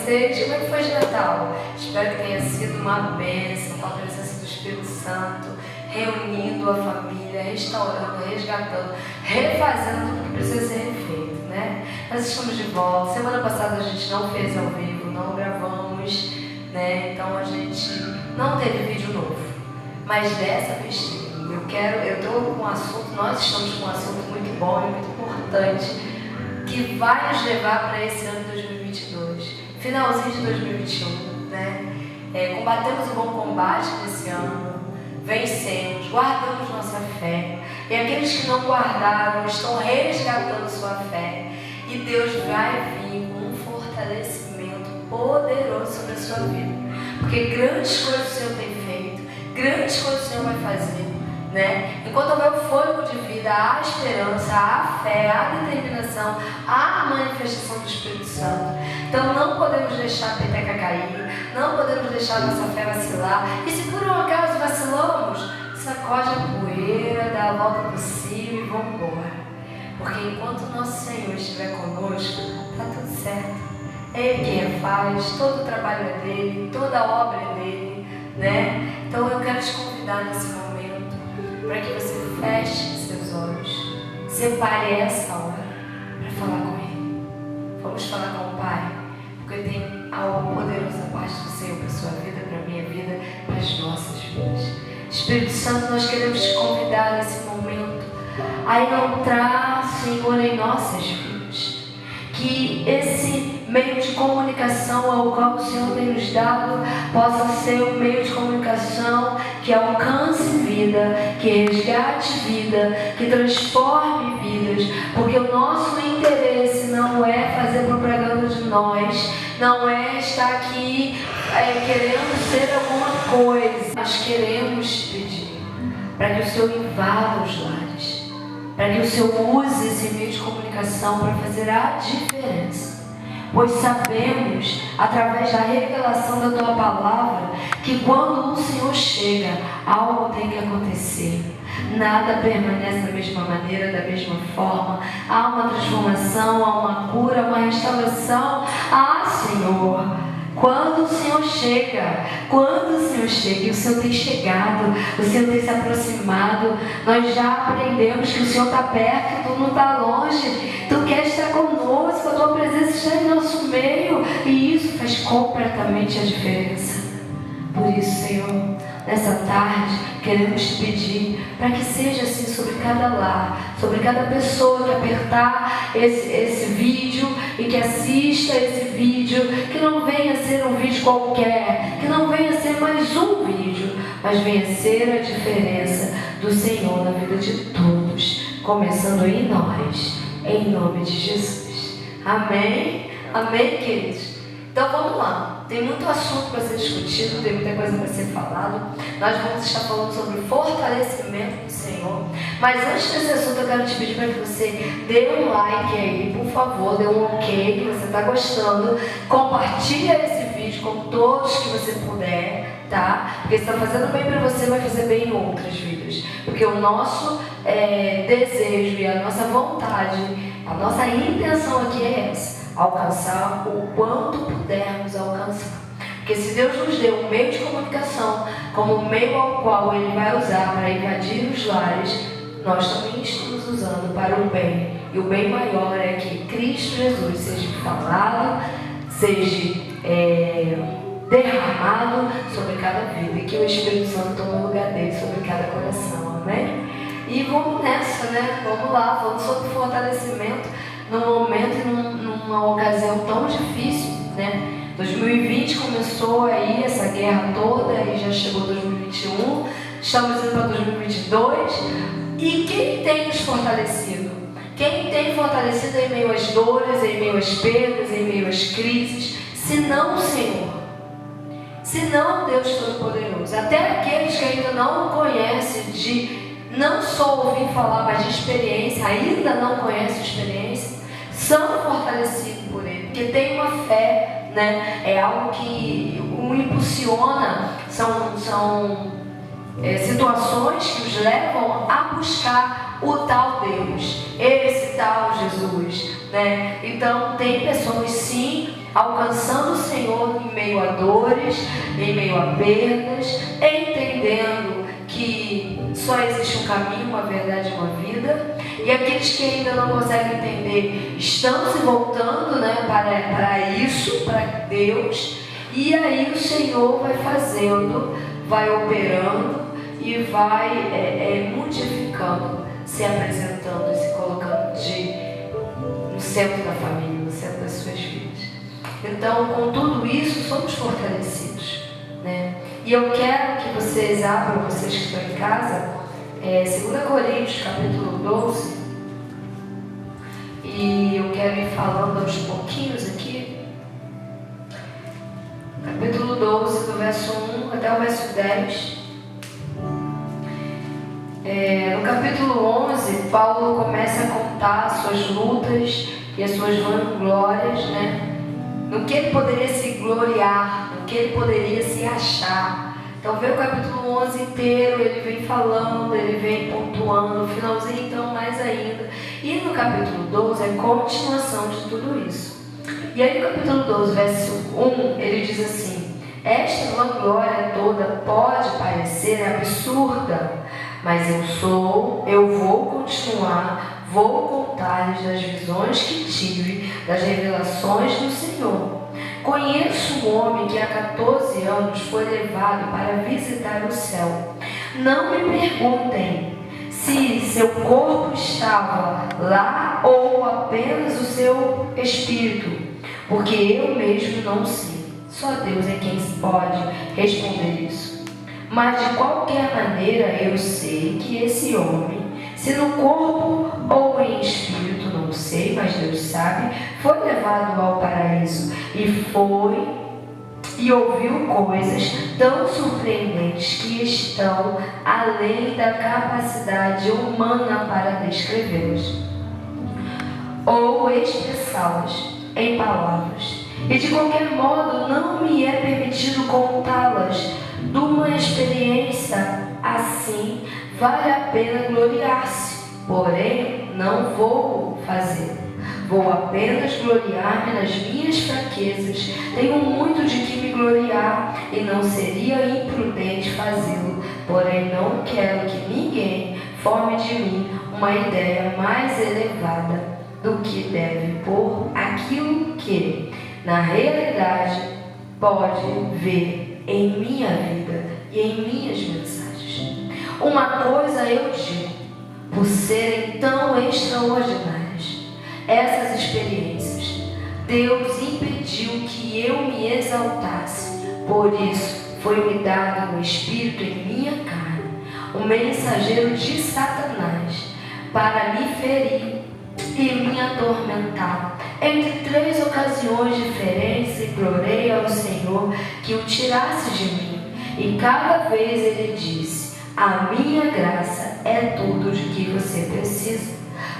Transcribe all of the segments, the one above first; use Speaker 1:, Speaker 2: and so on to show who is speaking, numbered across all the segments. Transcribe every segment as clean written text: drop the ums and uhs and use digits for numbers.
Speaker 1: vocês. Como é que foi de Natal? Espero que tenha sido uma bênção, com a presença do Espírito Santo, reunindo a família, restaurando, resgatando, refazendo tudo que precisa ser refeito, né? Nós estamos de volta. Semana passada a gente não fez ao vivo, não gravamos, né? Então a gente não teve vídeo novo. Mas dessa vez tem. Eu estou com um assunto, nós estamos com um assunto muito bom e muito importante, que vai nos levar para esse ano de 2022, finalzinho de 2021, né? Combatemos o bom combate nesse ano, vencemos, guardamos nossa fé, e aqueles que não guardaram estão resgatando sua fé, e Deus vai vir com um fortalecimento poderoso sobre a sua vida, porque grandes coisas o Senhor tem feito, grandes coisas o Senhor vai fazer, né? Enquanto houver o fôlego de vida, há esperança, há fé, há determinação, há a manifestação do Espírito Santo. Então não podemos deixar a peteca cair, não podemos deixar a nossa fé vacilar. E se por um acaso vacilamos, sacode a poeira, dá a volta por cima e vamos embora. Porque enquanto o nosso Senhor estiver conosco, está tudo certo. É Ele quem faz, todo o trabalho é dele, toda a obra é dele, né? Então eu quero te convidar nesse momento para que você feche seus olhos, separe essa hora para falar com Ele. Vamos falar com o Pai, porque tem algo poderoso da parte do Senhor para a sua vida, para a minha vida, para as nossas vidas. Espírito Santo, nós queremos te convidar nesse momento a entrar, Senhor, em nossas vidas. Que esse meio de comunicação ao qual o Senhor tem nos dado possa ser um meio de comunicação que alcance vida, que resgate vida, que transforme vidas, porque o nosso interesse não é fazer propaganda de nós, não é estar aqui querendo ser alguma coisa. Nós queremos pedir para que o Senhor invada os lares, para que o Senhor use esse meio de comunicação para fazer a diferença. Pois sabemos, através da revelação da Tua Palavra, que quando o Senhor chega, algo tem que acontecer. Nada permanece da mesma maneira, da mesma forma. Há uma transformação, há uma cura, uma restauração. Senhor, quando o Senhor chega, e o Senhor tem chegado, o Senhor tem se aproximado, nós já aprendemos que o Senhor está perto, Tu não está longe, Tu quer estar conosco, a Tua presença está em nosso meio, e isso faz completamente a diferença. Por isso, Senhor, nessa tarde, queremos te pedir para que seja assim sobre cada lar, sobre cada pessoa que apertar esse vídeo e que assista esse vídeo, que não venha ser um vídeo qualquer, que não venha ser mais um vídeo, mas venha ser a diferença do Senhor na vida de todos, começando em nós, em nome de Jesus. Amém? Amém, queridos? Então vamos lá, tem muito assunto para ser discutido, tem muita coisa para ser falado. Nós vamos estar falando sobre o fortalecimento do Senhor. Mas antes desse assunto eu quero te pedir para que você dê um like aí, por favor, dê um ok, que você está gostando. Compartilha esse vídeo com todos que você puder, tá? Porque se está fazendo bem para você, vai fazer bem em outras vidas. Porque o nosso desejo e a nossa vontade, a nossa intenção aqui é essa: alcançar o quanto pudermos alcançar. Porque se Deus nos deu um meio de comunicação como um meio ao qual Ele vai usar para invadir os lares, nós também estamos usando para o bem. E o bem maior é que Cristo Jesus seja falado, seja derramado sobre cada vida, e que o Espírito Santo tome o lugar dele sobre cada coração. Amém? E vamos nessa, né? Vamos lá, vamos sobre fortalecimento num momento e numa ocasião tão difícil, né? 2020 começou aí essa guerra toda e já chegou 2021, estamos indo para 2022. E quem tem nos fortalecido? Quem tem fortalecido em meio às dores, em meio às perdas, em meio às crises? Se não o Senhor, se não Deus Todo-Poderoso. Até aqueles que ainda não conhecem, não só ouvir falar, mas de experiência, ainda não conhecem experiência, são fortalecidos por Ele, porque tem uma fé, né? É algo que o impulsiona, são situações que os levam a buscar o tal Deus, esse tal Jesus, né? Então tem pessoas sim alcançando o Senhor em meio a dores, em meio a perdas, entendendo que só existe um caminho, uma verdade e uma vida. E aqueles que ainda não conseguem entender estão se voltando, né, para isso, para Deus. E aí o Senhor vai fazendo, vai operando e vai modificando, se apresentando e se colocando no centro da família, no centro das suas vidas. Então, com tudo isso, somos fortalecidos, né? E eu quero que vocês abram, vocês que estão em casa, 2 Coríntios, capítulo 12. E eu quero ir falando aos pouquinhos aqui. Capítulo 12, do verso 1 até o verso 10. No capítulo 11, Paulo começa a contar as suas lutas e as suas vanglórias, né? No que ele poderia se gloriar, no que ele poderia se achar. Então vê o capítulo 11 inteiro, ele vem falando, ele vem pontuando, no finalzinho então mais ainda. E no capítulo 12 é continuação de tudo isso. E aí no capítulo 12, verso 1, ele diz assim: esta vanglória toda pode parecer absurda, mas eu vou continuar, vou contar-lhes das visões que tive, das revelações do Senhor. Conheço um homem que há 14 anos foi levado para visitar o céu. Não me perguntem se seu corpo estava lá ou apenas o seu espírito, porque eu mesmo não sei. Só Deus é quem pode responder isso. Mas de qualquer maneira eu sei que esse homem, se no corpo ou em espírito, não sei, mas Deus sabe, foi levado ao paraíso e ouviu coisas tão surpreendentes que estão além da capacidade humana para descrevê-las ou expressá-las em palavras. E de qualquer modo não me é permitido contá-las. De uma experiência assim vale a pena gloriar-se, porém não vou fazer. Vou apenas gloriar-me nas minhas fraquezas. Tenho muito de que me gloriar e não seria imprudente fazê-lo, porém não quero que ninguém forme de mim uma ideia mais elevada do que deve por aquilo que, na realidade, pode ver em minha vida e em minhas mensagens. Uma coisa eu digo, por serem tão extraordinárias, essas experiências, Deus impediu que eu me exaltasse. Por isso, foi-me dado um espírito em minha carne, um mensageiro de Satanás, para me ferir e me atormentar. Entre 3 ocasiões diferentes implorei ao Senhor que o tirasse de mim, e cada vez ele disse: a minha graça é tudo de que você precisa,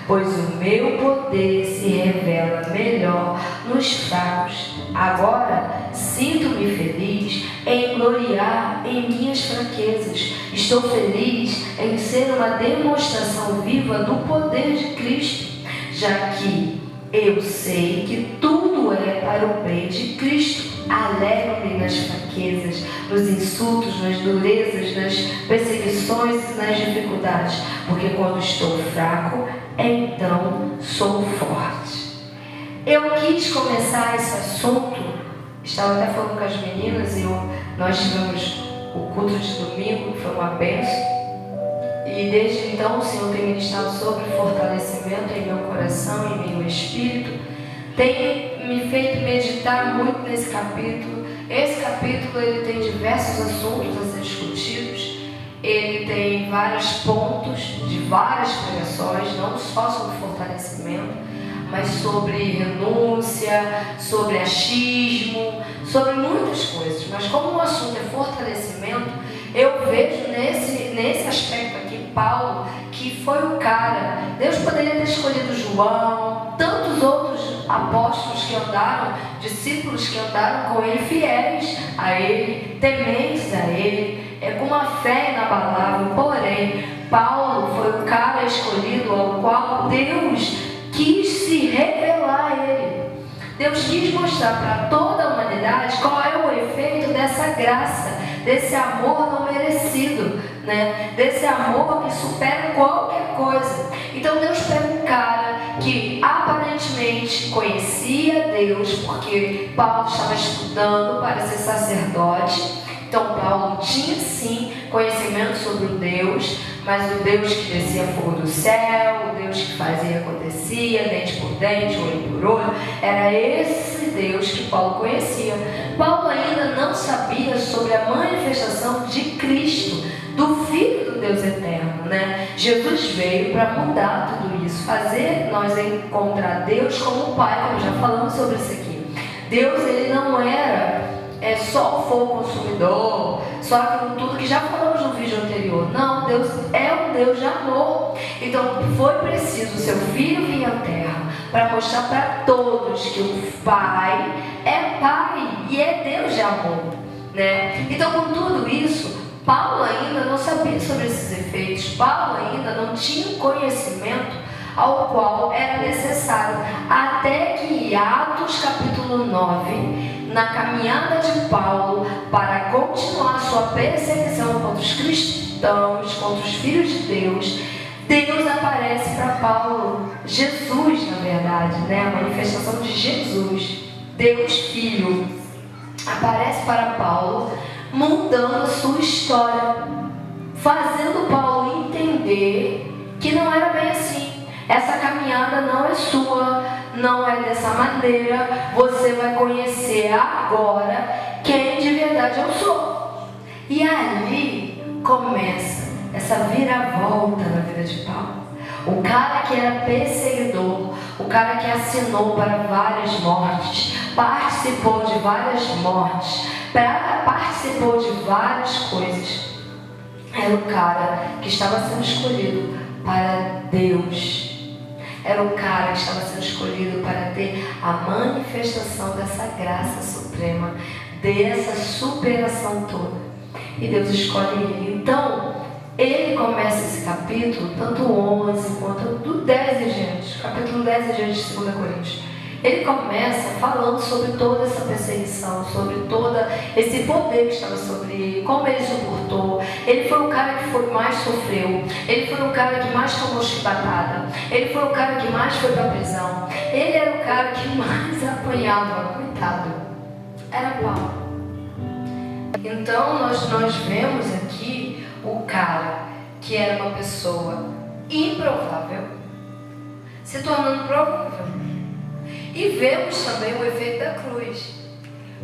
Speaker 1: pois o meu poder se revela melhor nos fracos. Agora sinto-me feliz em gloriar em minhas fraquezas. Estou feliz em ser uma demonstração viva do poder de Cristo, já que eu sei que tudo é para o bem de Cristo. Alegro-me nas fraquezas, nos insultos, nas durezas, nas perseguições e nas dificuldades, porque quando estou fraco, então sou forte. Eu quis começar esse assunto, estava até falando com as meninas, nós tivemos o culto de domingo, que foi uma bênção. E desde então o Senhor tem ministrado sobre fortalecimento em meu coração, em meu espírito. Tem me feito meditar muito nesse capítulo. Esse capítulo ele tem diversos assuntos a ser discutidos. Ele tem vários pontos de várias pregações, não só sobre fortalecimento, mas sobre renúncia, sobre achismo, sobre muitas coisas. Mas como o assunto é fortalecimento, eu vejo nesse aspecto aqui Paulo, que foi o cara. Deus poderia ter escolhido João, tantos outros apóstolos que andaram, discípulos que andaram com ele, fiéis a ele, tementes a ele, com uma fé inabalável. Porém, Paulo foi o cara escolhido ao qual Deus quis se revelar a ele. Deus Deus quis mostrar para toda a humanidade qual é o efeito dessa graça, desse amor não merecido, né? Desse amor que supera qualquer coisa. Então Deus pega um cara que aparentemente conhecia Deus, porque Paulo estava estudando para ser sacerdote. Então Paulo tinha sim conhecimento sobre o Deus, mas o Deus que descia fogo do céu, o Deus que fazia e acontecia, dente por dente, olho por olho, era esse Deus que Paulo conhecia. Paulo ainda não sabia sobre a manifestação de Cristo, do Filho do Deus eterno, né? Jesus veio para mudar tudo isso, fazer nós encontrar Deus como Pai, como já falamos sobre isso aqui. Deus, ele não era só o fogo consumidor, só aquilo tudo que já falamos no vídeo anterior. Não, Deus é um Deus de amor. Então foi preciso o seu Filho vir à terra para mostrar para todos que o Pai é Pai e é Deus de amor, né? Então, com tudo isso, Paulo ainda não sabia sobre esses efeitos. Paulo ainda não tinha o conhecimento ao qual era necessário, até que em Atos capítulo 9, na caminhada de Paulo para continuar sua perseguição contra os cristãos, contra os filhos de Deus, Deus aparece para Paulo, Jesus na verdade, né? A manifestação de Jesus, Deus Filho, aparece para Paulo, mudando a sua história, fazendo Paulo entender que não era bem assim. Essa caminhada não é sua, não é dessa maneira. Você vai conhecer agora quem de verdade eu sou. E ali começa essa viravolta na vida de Paulo. O cara que era perseguidor, o cara que assinou para várias mortes, participou de várias mortes, participou de várias coisas, era o cara que estava sendo escolhido para Deus. Era o cara que estava sendo escolhido para ter a manifestação dessa graça suprema, dessa superação toda. E Deus escolhe ele. Então, ele começa esse capítulo, tanto o 11 quanto do 10 em diante, capítulo 10 em diante de 2 Coríntios. Ele começa falando sobre toda essa perseguição, sobre todo esse poder que estava sobre ele, como ele suportou. Ele foi o cara que mais sofreu, ele foi o cara que mais tomou chibatada, ele foi o cara que mais foi para a prisão, ele era o cara que mais apanhava, coitado, era Paulo. Então nós vemos aqui o cara que era uma pessoa improvável se tornando provável. E vemos também o efeito da cruz.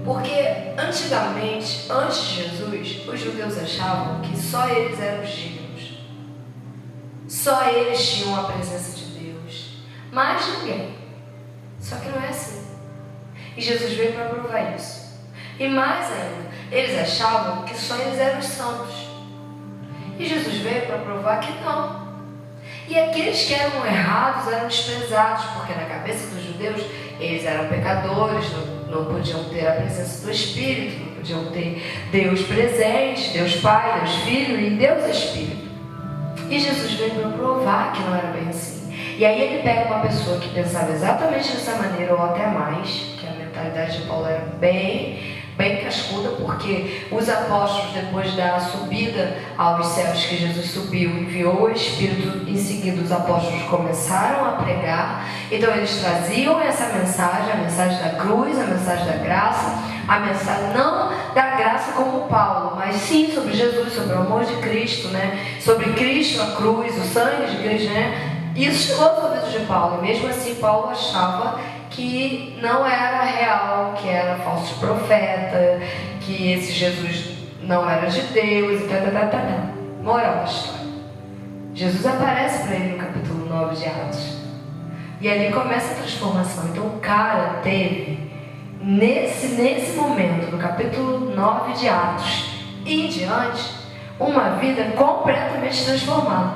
Speaker 1: Porque antigamente, antes de Jesus, os judeus achavam que só eles eram os dignos. Só eles tinham a presença de Deus. Mais ninguém. Só que não é assim. E Jesus veio para provar isso. E mais ainda, eles achavam que só eles eram os santos. E Jesus veio para provar que não. E aqueles que eram errados eram desprezados, porque na cabeça dos judeus eles eram pecadores, não podiam ter a presença do Espírito, não podiam ter Deus presente, Deus Pai, Deus Filho e Deus Espírito. E Jesus veio para provar que não era bem assim. E aí ele pega uma pessoa que pensava exatamente dessa maneira, ou até mais, que a mentalidade de Paulo era bem cascuda, porque os apóstolos, depois da subida aos céus que Jesus subiu, enviou o Espírito, em seguida os apóstolos começaram a pregar. Então eles traziam essa mensagem, a mensagem da cruz, a mensagem da graça, a mensagem não da graça como Paulo, mas sim sobre Jesus, sobre o amor de Cristo, né? Sobre Cristo, a cruz, o sangue de Cristo, né? Isso chegou aos ouvidos de Paulo, e mesmo assim Paulo achava que não era real, que era falso profeta, que esse Jesus não era de Deus, e Moral da história. Jesus aparece para ele no capítulo 9 de Atos. E ali começa a transformação. Então o cara teve, nesse momento, no capítulo 9 de Atos e em diante, uma vida completamente transformada.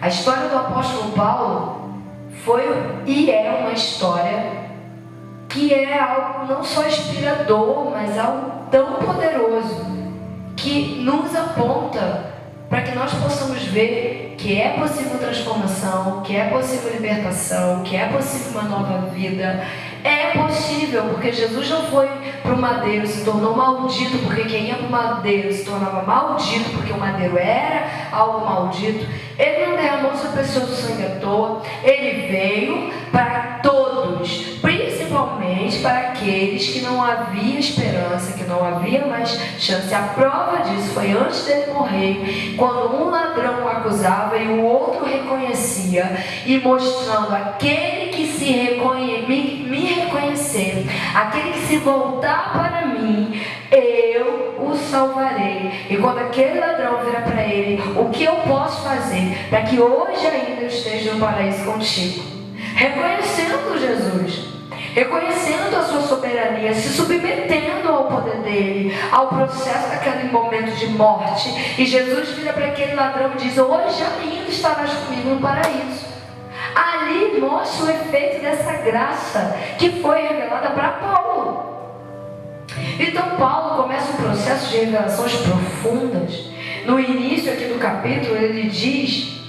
Speaker 1: A história do apóstolo Paulo foi e é uma história que é algo não só inspirador, mas algo tão poderoso, que nos aponta para que nós possamos ver que é possível transformação, que é possível libertação, que é possível uma nova vida, É possível, porque Jesus não foi para o madeiro, se tornou maldito, porque quem ia para o madeiro se tornava maldito, porque o madeiro era algo maldito. Ele não derramou seu precioso sangue à toa. Ele veio para todos, principalmente para aqueles que não havia esperança, que não havia mais chance. A prova disso foi antes dele morrer, quando um ladrão o acusava e o outro reconhecia, e mostrando aquele que me reconhecer, aquele que se voltar para mim, eu o salvarei. E quando aquele ladrão vira para ele: o que eu posso fazer para que hoje ainda eu esteja no paraíso contigo? Reconhecendo Jesus, reconhecendo a sua soberania, se submetendo ao poder dele, ao processo daquele momento de morte. E Jesus vira para aquele ladrão e diz: hoje ainda estarás comigo no paraíso. Ali mostra o efeito dessa graça que foi revelada para Paulo. Então Paulo começa um processo de revelações profundas. No início aqui do capítulo ele diz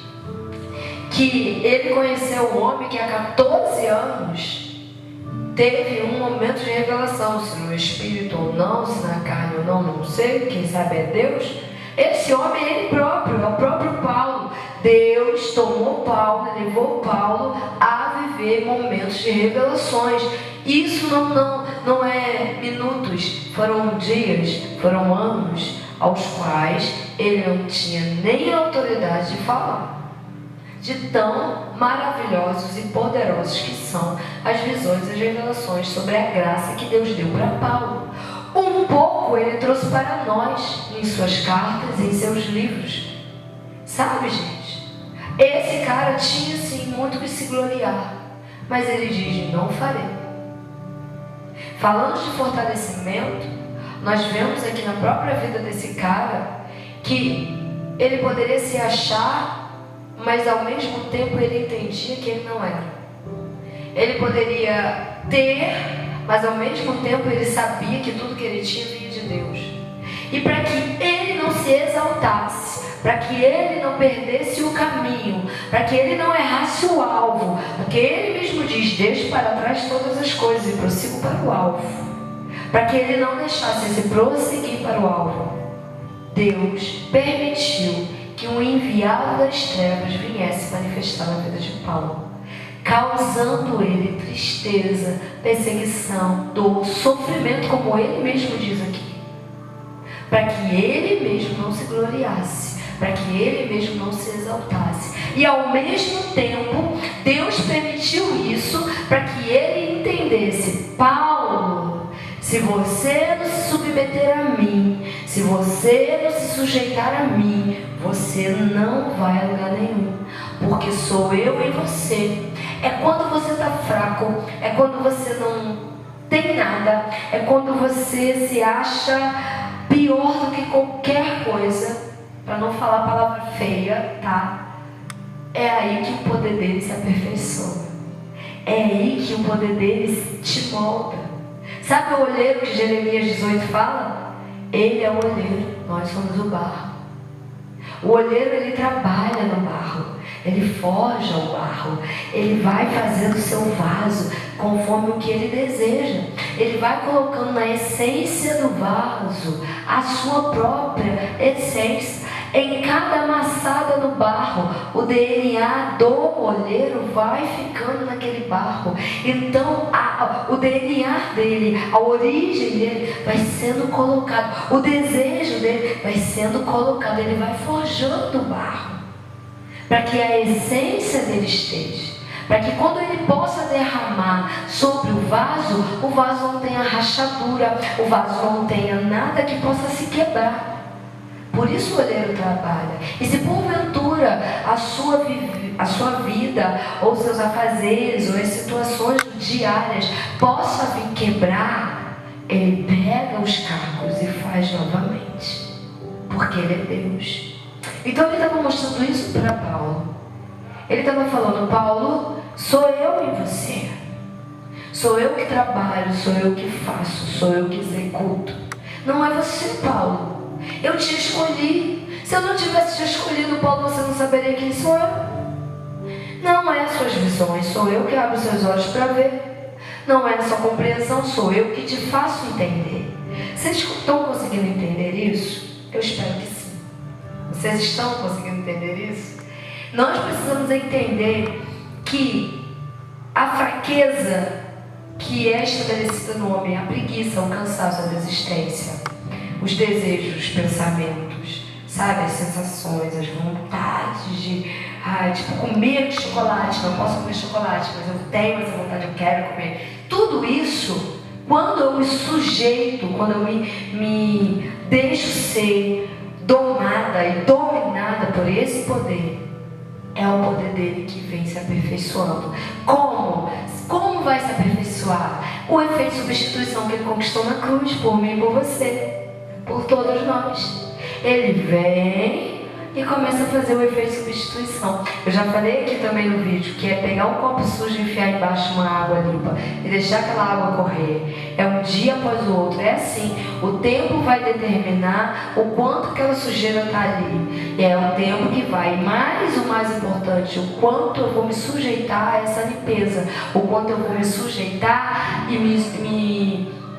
Speaker 1: que ele conheceu um homem que há 14 anos teve um momento de revelação, se no espírito ou não, se na carne ou não, não sei, quem sabe é Deus. Esse homem é ele próprio, é o próprio Paulo. Deus tomou Paulo e levou Paulo a viver momentos de revelações. Isso não é minutos, foram dias, foram anos aos quais ele não tinha nem autoridade de falar. De tão maravilhosos e poderosos que são as visões e as revelações sobre a graça que Deus deu para Paulo. Um pouco ele trouxe para nós em suas cartas e em seus livros. Sabe, gente? Esse cara tinha sim muito que se gloriar, mas ele diz: não farei. Falando de fortalecimento, nós vemos aqui na própria vida desse cara que ele poderia se achar, mas ao mesmo tempo ele entendia que ele não era. Ele poderia ter, mas ao mesmo tempo ele sabia que tudo que ele tinha vinha de Deus. E para que ele não se exaltasse, para que ele não perdesse o caminho, para que ele não errasse o alvo, porque ele mesmo diz: deixe para trás todas as coisas e prossigo para o alvo. Para que ele não deixasse esse prosseguir para o alvo, Deus permitiu que um enviado das trevas viesse manifestar na vida de Paulo, causando ele tristeza, perseguição, dor, sofrimento, como ele mesmo diz aqui, para que ele mesmo não se gloriasse, para que ele mesmo não se exaltasse. E ao mesmo tempo, Deus permitiu isso para que ele entendesse: Paulo, se você não se submeter a mim, se você não se sujeitar a mim, você não vai a lugar nenhum, porque sou eu em você. É quando você está fraco, é quando você não tem nada, é quando você se acha pior do que qualquer coisa, para não falar a palavra feia, tá? É aí que o poder dele se aperfeiçoa. É aí que o poder dele te molda. Sabe o olheiro que Jeremias 18 fala? Ele é o olheiro, nós somos o barro. O olheiro, ele trabalha no barro, ele forja o barro, ele vai fazendo o seu vaso conforme o que ele deseja. Ele vai colocando na essência do vaso a sua própria essência. Em cada amassada no barro, o DNA do olheiro vai ficando naquele barro. Então o DNA dele, a origem dele vai sendo colocado, o desejo dele vai sendo colocado. Ele vai forjando o barro para que a essência dele esteja, para que quando ele possa derramar sobre o vaso não tenha rachadura, o vaso não tenha nada que possa se quebrar. Por isso o olheiro trabalha. E se porventura a sua vida, ou seus afazeres, ou as situações diárias possa vir quebrar, ele pega os cacos e faz novamente, porque ele é Deus. Então ele estava mostrando isso para Paulo. Ele estava falando: Paulo, sou eu em você. Sou eu que trabalho, sou eu que faço, sou eu que executo. Não é você, Paulo. Eu te escolhi. Se eu não tivesse te escolhido, Paulo, você não saberia quem sou eu. Não é as suas visões, sou eu que abro seus olhos para ver. Não é a sua compreensão, sou eu que te faço entender. Vocês estão conseguindo entender isso? Eu espero que sim. Vocês estão conseguindo entender isso? Nós precisamos entender que a fraqueza que é estabelecida no homem, a preguiça, o cansaço, a desistência, os desejos, os pensamentos, sabe, as sensações, as vontades de tipo, comer chocolate, não posso comer chocolate, mas eu tenho essa vontade, eu quero comer. Tudo isso, quando eu me sujeito, quando eu me deixo ser domada e dominada por esse poder, é o poder dele que vem se aperfeiçoando. Como? Como vai se aperfeiçoar? O efeito de substituição que ele conquistou na cruz, por mim e por você, por todos nós. Ele vem e começa a fazer o efeito de substituição. Eu já falei aqui também no vídeo que é pegar um copo sujo e enfiar embaixo de uma água limpa e deixar aquela água correr. É um dia após o outro. É assim. O tempo vai determinar o quanto aquela sujeira está ali. É o tempo que vai. Mas o mais importante, o quanto eu vou me sujeitar a essa limpeza. O quanto eu vou me sujeitar e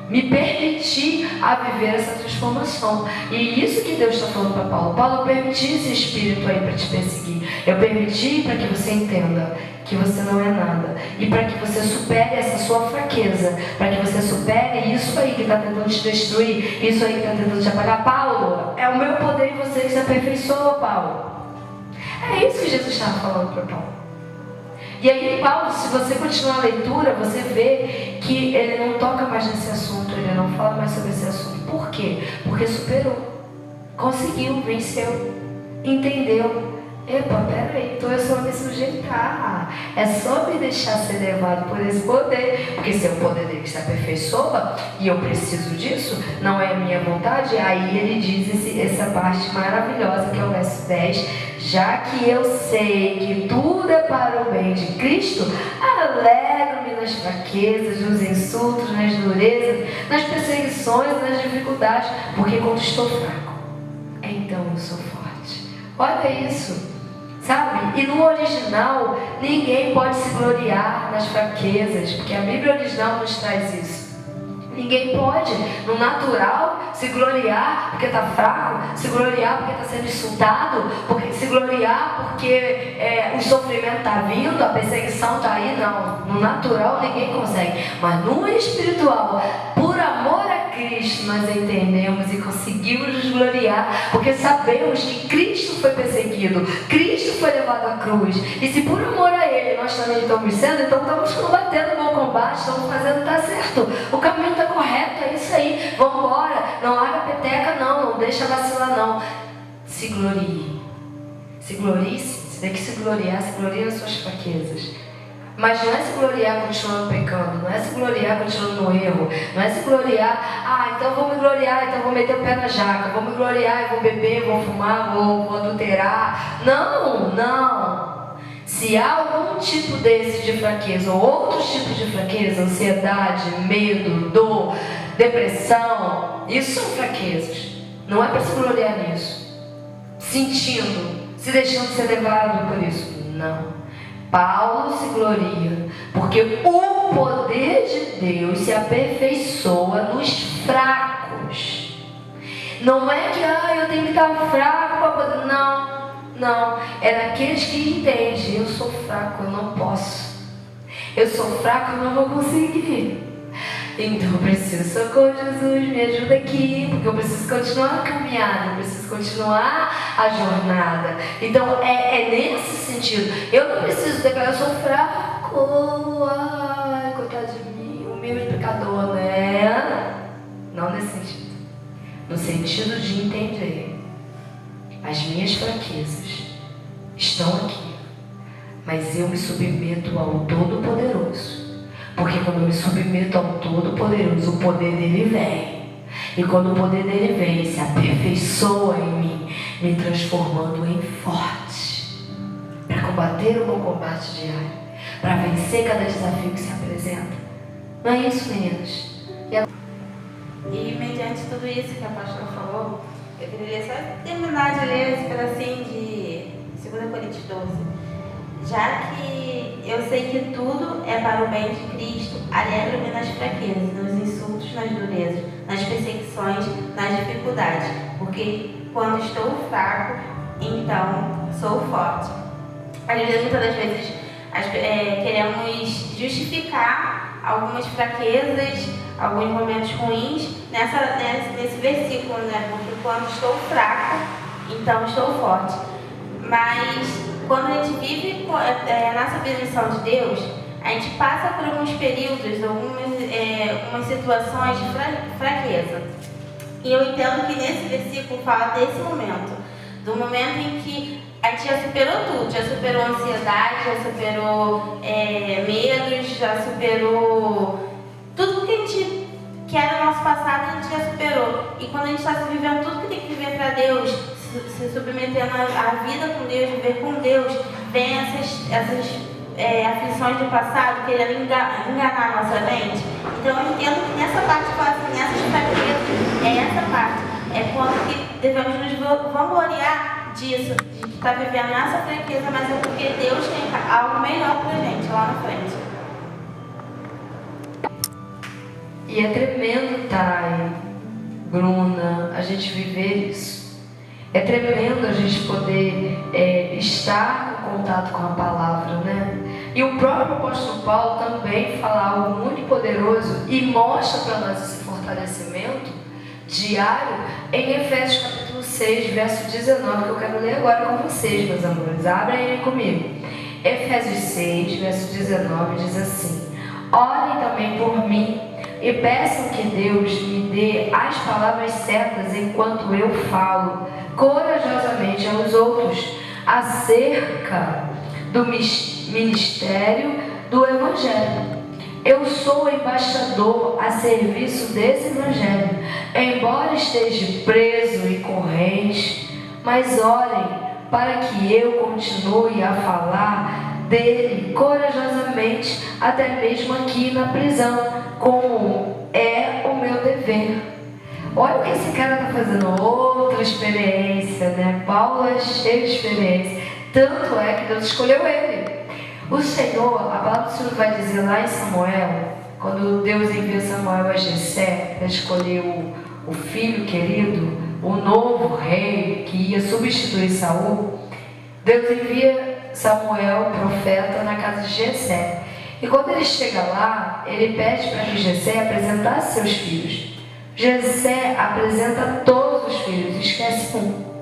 Speaker 1: me permitir a viver essa transformação. E isso que Deus está falando para Paulo. Paulo, eu permiti esse espírito aí para te perseguir. Eu permiti para que você entenda que você não é nada. E para que você supere essa sua fraqueza. Para que você supere isso aí que está tentando te destruir. Isso aí que está tentando te apagar. Paulo, é o meu poder em você que se aperfeiçoa, Paulo. É isso que Jesus estava falando para Paulo. E aí, Paulo, se você continuar a leitura, você vê que ele não toca mais nesse assunto, ele não fala mais sobre esse assunto. Por quê? Porque superou, conseguiu, venceu, entendeu. Epa, peraí, então é só me sujeitar, é só me deixar ser levado por esse poder, porque se é o poder dele que se aperfeiçoa, e eu preciso disso, não é a minha vontade. Aí ele diz essa parte maravilhosa que é o verso 10, já que eu sei que tudo é para o bem de Cristo, alegro-me nas fraquezas, nos insultos, nas durezas, nas perseguições, nas dificuldades, porque quando estou fraco, então eu sou forte. Olha isso. Sabe? E no original, ninguém pode se gloriar nas fraquezas, porque a Bíblia original nos traz isso. Ninguém pode, no natural, se gloriar porque está fraco, se gloriar porque está sendo insultado, se gloriar porque o sofrimento está vindo, a perseguição está aí. Não, no natural ninguém consegue, mas no espiritual, por amor a Cristo, nós entendemos e conseguimos nos gloriar, porque sabemos que Cristo foi perseguido, Cristo foi levado à cruz, e se por amor a Ele nós também estamos sendo, então estamos combatendo o bom combate, estamos fazendo o que está certo, o caminho está correto, é isso aí, vamos embora, não larga a peteca não deixa vacilar não, se glorie sim, você tem que se glorie nas suas fraquezas. Mas não é se gloriar continuando pecando, não é se gloriar continuando no erro, não é se gloriar, então vou me gloriar, então vou meter o pé na jaca, vou me gloriar, vou beber, vou fumar, vou adulterar. Não. Se há algum tipo desse de fraqueza, ou outros tipos de fraqueza, ansiedade, medo, dor, depressão, isso são fraquezas. Não é para se gloriar nisso, sentindo, se deixando ser levado por isso. Não. Paulo se gloria, porque o poder de Deus se aperfeiçoa nos fracos. Não é que eu tenho que estar fraco para poder. Não. É naqueles que entendem, eu sou fraco, eu não posso. Eu sou fraco, eu não vou conseguir. Então eu preciso, socorro Jesus, me ajuda aqui, porque eu preciso continuar a caminhada, eu preciso continuar a jornada. Então é nesse sentido. Eu não preciso declarar, eu sou fraco, ai, coitado de mim, humilde pecador, né? Não nesse sentido. No sentido de entender, as minhas fraquezas estão aqui, mas eu me submeto ao Todo-Poderoso. Porque quando eu me submeto ao Todo-Poderoso, o poder dele vem. E quando o poder dele vem, se aperfeiçoa em mim, me transformando em forte. Para combater o bom combate diário. Para vencer cada desafio que se apresenta. Não é isso, meninas?
Speaker 2: E mediante tudo isso que a pastora falou, eu queria só terminar de ler esse pedacinho de 2 Coríntios 12. Já que eu sei que tudo é para o bem de Cristo, alegro-me nas fraquezas, nos insultos, nas durezas, nas perseguições, nas dificuldades, porque quando estou fraco, então sou forte. Às vezes, muitas das vezes, queremos justificar algumas fraquezas, alguns momentos ruins nesse versículo, né? Porque quando estou fraco, então estou forte. Mas quando a gente vive a nossa permissão de Deus, a gente passa por alguns períodos, algumas situações de fraqueza. E eu entendo que nesse versículo fala desse momento, do momento em que a gente já superou tudo, já superou ansiedade, já superou medos, já superou tudo que era no nosso passado, a gente já superou. E quando a gente está vivendo tudo que tem que viver para Deus, se submetendo à vida com Deus, viver com Deus, vem essas aflições do passado querendo enganar a nossa mente. Então eu entendo que nessa parte, nessas fraquezas, essa parte é quando que devemos nos vangloriar disso, de estar vivendo nessa fraqueza, mas é porque Deus tem algo melhor pra gente lá na frente.
Speaker 1: E é tremendo, Thay, Bruna, a gente viver isso. É tremendo a gente poder estar em contato com a palavra, né? E o próprio apóstolo Paulo também fala algo muito poderoso e mostra para nós esse fortalecimento diário em Efésios capítulo 6, verso 19, que eu quero ler agora com vocês, meus amores. Abrem aí comigo. Efésios 6, verso 19 diz assim: orem também por mim e peçam que Deus me dê as palavras certas enquanto eu falo corajosamente aos outros acerca do ministério do Evangelho. Eu sou embaixador a serviço desse Evangelho, embora esteja preso e corrente, mas orem para que eu continue a falar dele corajosamente, até mesmo aqui na prisão, como é o meu dever. Olha o que esse cara está fazendo, outra experiência, né? Paulo é cheio de experiência, tanto é que Deus escolheu ele. O Senhor, a palavra do Senhor vai dizer lá em Samuel, quando Deus envia Samuel a Jessé para escolher o filho querido, o novo rei que ia substituir Saul, Deus envia Samuel, profeta, na casa de Jessé. E quando ele chega lá, ele pede para que Jessé apresentasse seus filhos. Jessé apresenta todos os filhos, esquece um.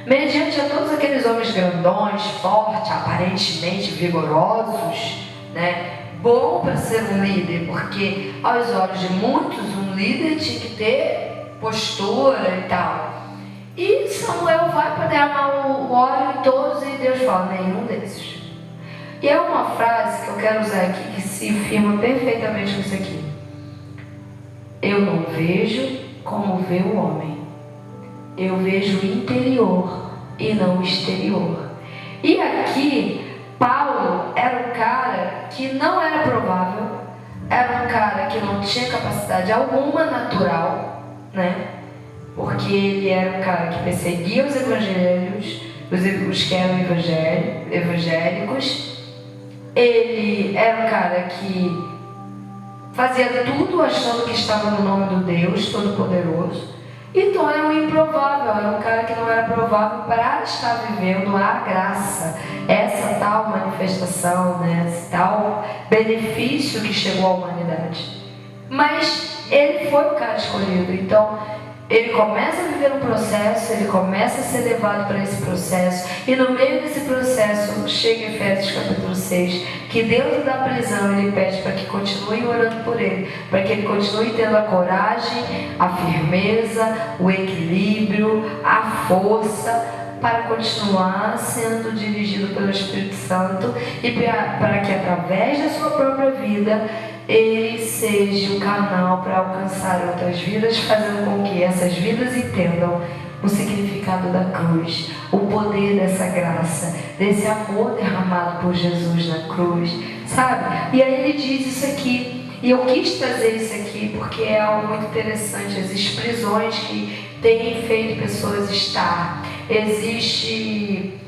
Speaker 1: Mediante a todos aqueles homens grandões, fortes, aparentemente vigorosos, né? Bom para ser um líder, porque aos olhos de muitos um líder tinha que ter postura e tal. E Samuel vai para derramar o óleo em todos e Deus fala, nenhum desses. E é uma frase que eu quero usar aqui que se firma perfeitamente com isso aqui. Eu não vejo como vê o homem. Eu vejo o interior e não o exterior. E aqui, Paulo era um cara que não era provável, era um cara que não tinha capacidade alguma natural, né? Porque ele era um cara que perseguia os evangelhos, os que eram evangélicos. Ele era um cara que fazia tudo achando que estava no nome do Deus Todo-Poderoso. Então era um improvável, era um cara que não era provável para estar vivendo a graça, essa tal manifestação, né, esse tal benefício que chegou à humanidade. Mas ele foi o cara escolhido, então ele começa a viver um processo, ele começa a ser levado para esse processo, e no meio desse processo chega em Efésios capítulo 6, que dentro da prisão ele pede para que continue orando por ele, para que ele continue tendo a coragem, a firmeza, o equilíbrio, a força, para continuar sendo dirigido pelo Espírito Santo e para que através da sua própria vida ele seja o canal para alcançar outras vidas, fazendo com que essas vidas entendam o significado da cruz, o poder dessa graça, desse amor derramado por Jesus na cruz, sabe? E aí ele diz isso aqui, e eu quis trazer isso aqui porque é algo muito interessante. Existem prisões que têm feito pessoas estar, existe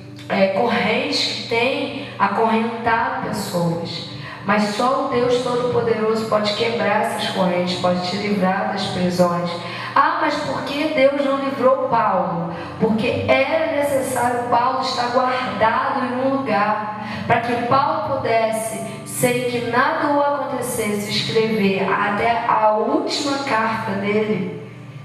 Speaker 1: correntes que têm acorrentado pessoas. Mas só o Deus Todo-Poderoso pode quebrar essas correntes, pode te livrar das prisões. Ah, mas por que Deus não livrou Paulo? Porque era necessário Paulo estar guardado em um lugar, para que Paulo pudesse, sem que nada o acontecesse, escrever até a última carta dele.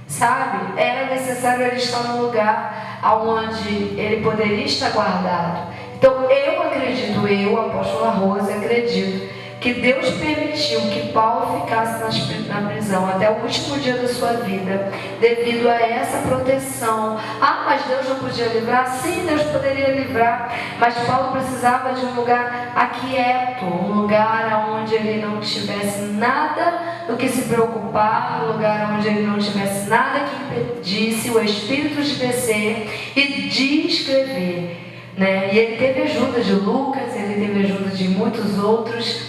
Speaker 1: Sabe? Era necessário ele estar num lugar onde ele poderia estar guardado. Então eu acredito, eu, apóstola Rose, acredito que Deus permitiu que Paulo ficasse na prisão até o último dia da sua vida, devido a essa proteção. Ah, mas Deus não podia livrar? Sim, Deus poderia livrar, mas Paulo precisava de um lugar aquieto, um lugar onde ele não tivesse nada do que se preocupar, um lugar onde ele não tivesse nada que impedisse o Espírito de descer e de escrever. E ele teve ajuda de Lucas, ele teve ajuda de muitos outros,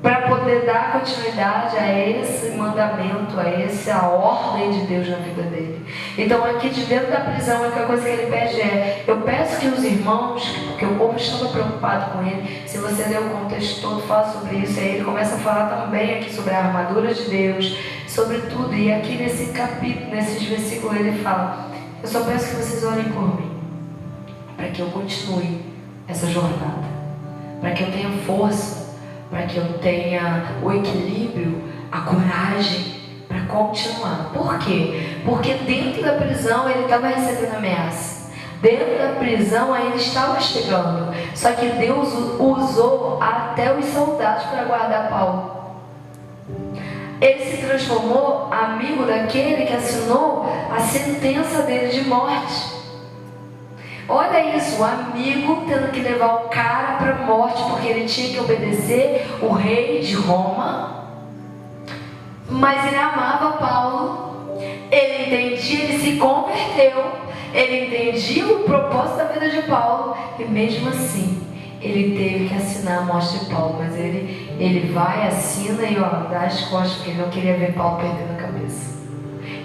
Speaker 1: para poder dar continuidade a esse mandamento, a essa ordem de Deus na vida dele. Então aqui de dentro da prisão, a única coisa que ele pede eu peço que os irmãos, porque o povo estava preocupado com ele, se você ler o contexto todo, fala sobre isso, aí ele começa a falar também aqui sobre a armadura de Deus, sobre tudo, e aqui nesse capítulo, nesses versículos ele fala: eu só peço que vocês orem por mim, para que eu continue essa jornada, para que eu tenha força, para que eu tenha o equilíbrio, a coragem para continuar. Por quê? Porque dentro da prisão ele estava recebendo ameaça, dentro da prisão ainda estava chegando, só que Deus usou até os soldados para guardar Paulo. Ele se transformou amigo daquele que assinou a sentença dele de morte. Olha isso, o amigo tendo que levar o cara para a morte, porque ele tinha que obedecer o rei de Roma. Mas ele amava Paulo, ele entendia, ele se converteu, ele entendia o propósito da vida de Paulo, e mesmo assim, ele teve que assinar a morte de Paulo. Mas ele vai, assina e dá as costas, porque ele não queria ver Paulo perdendo a cabeça.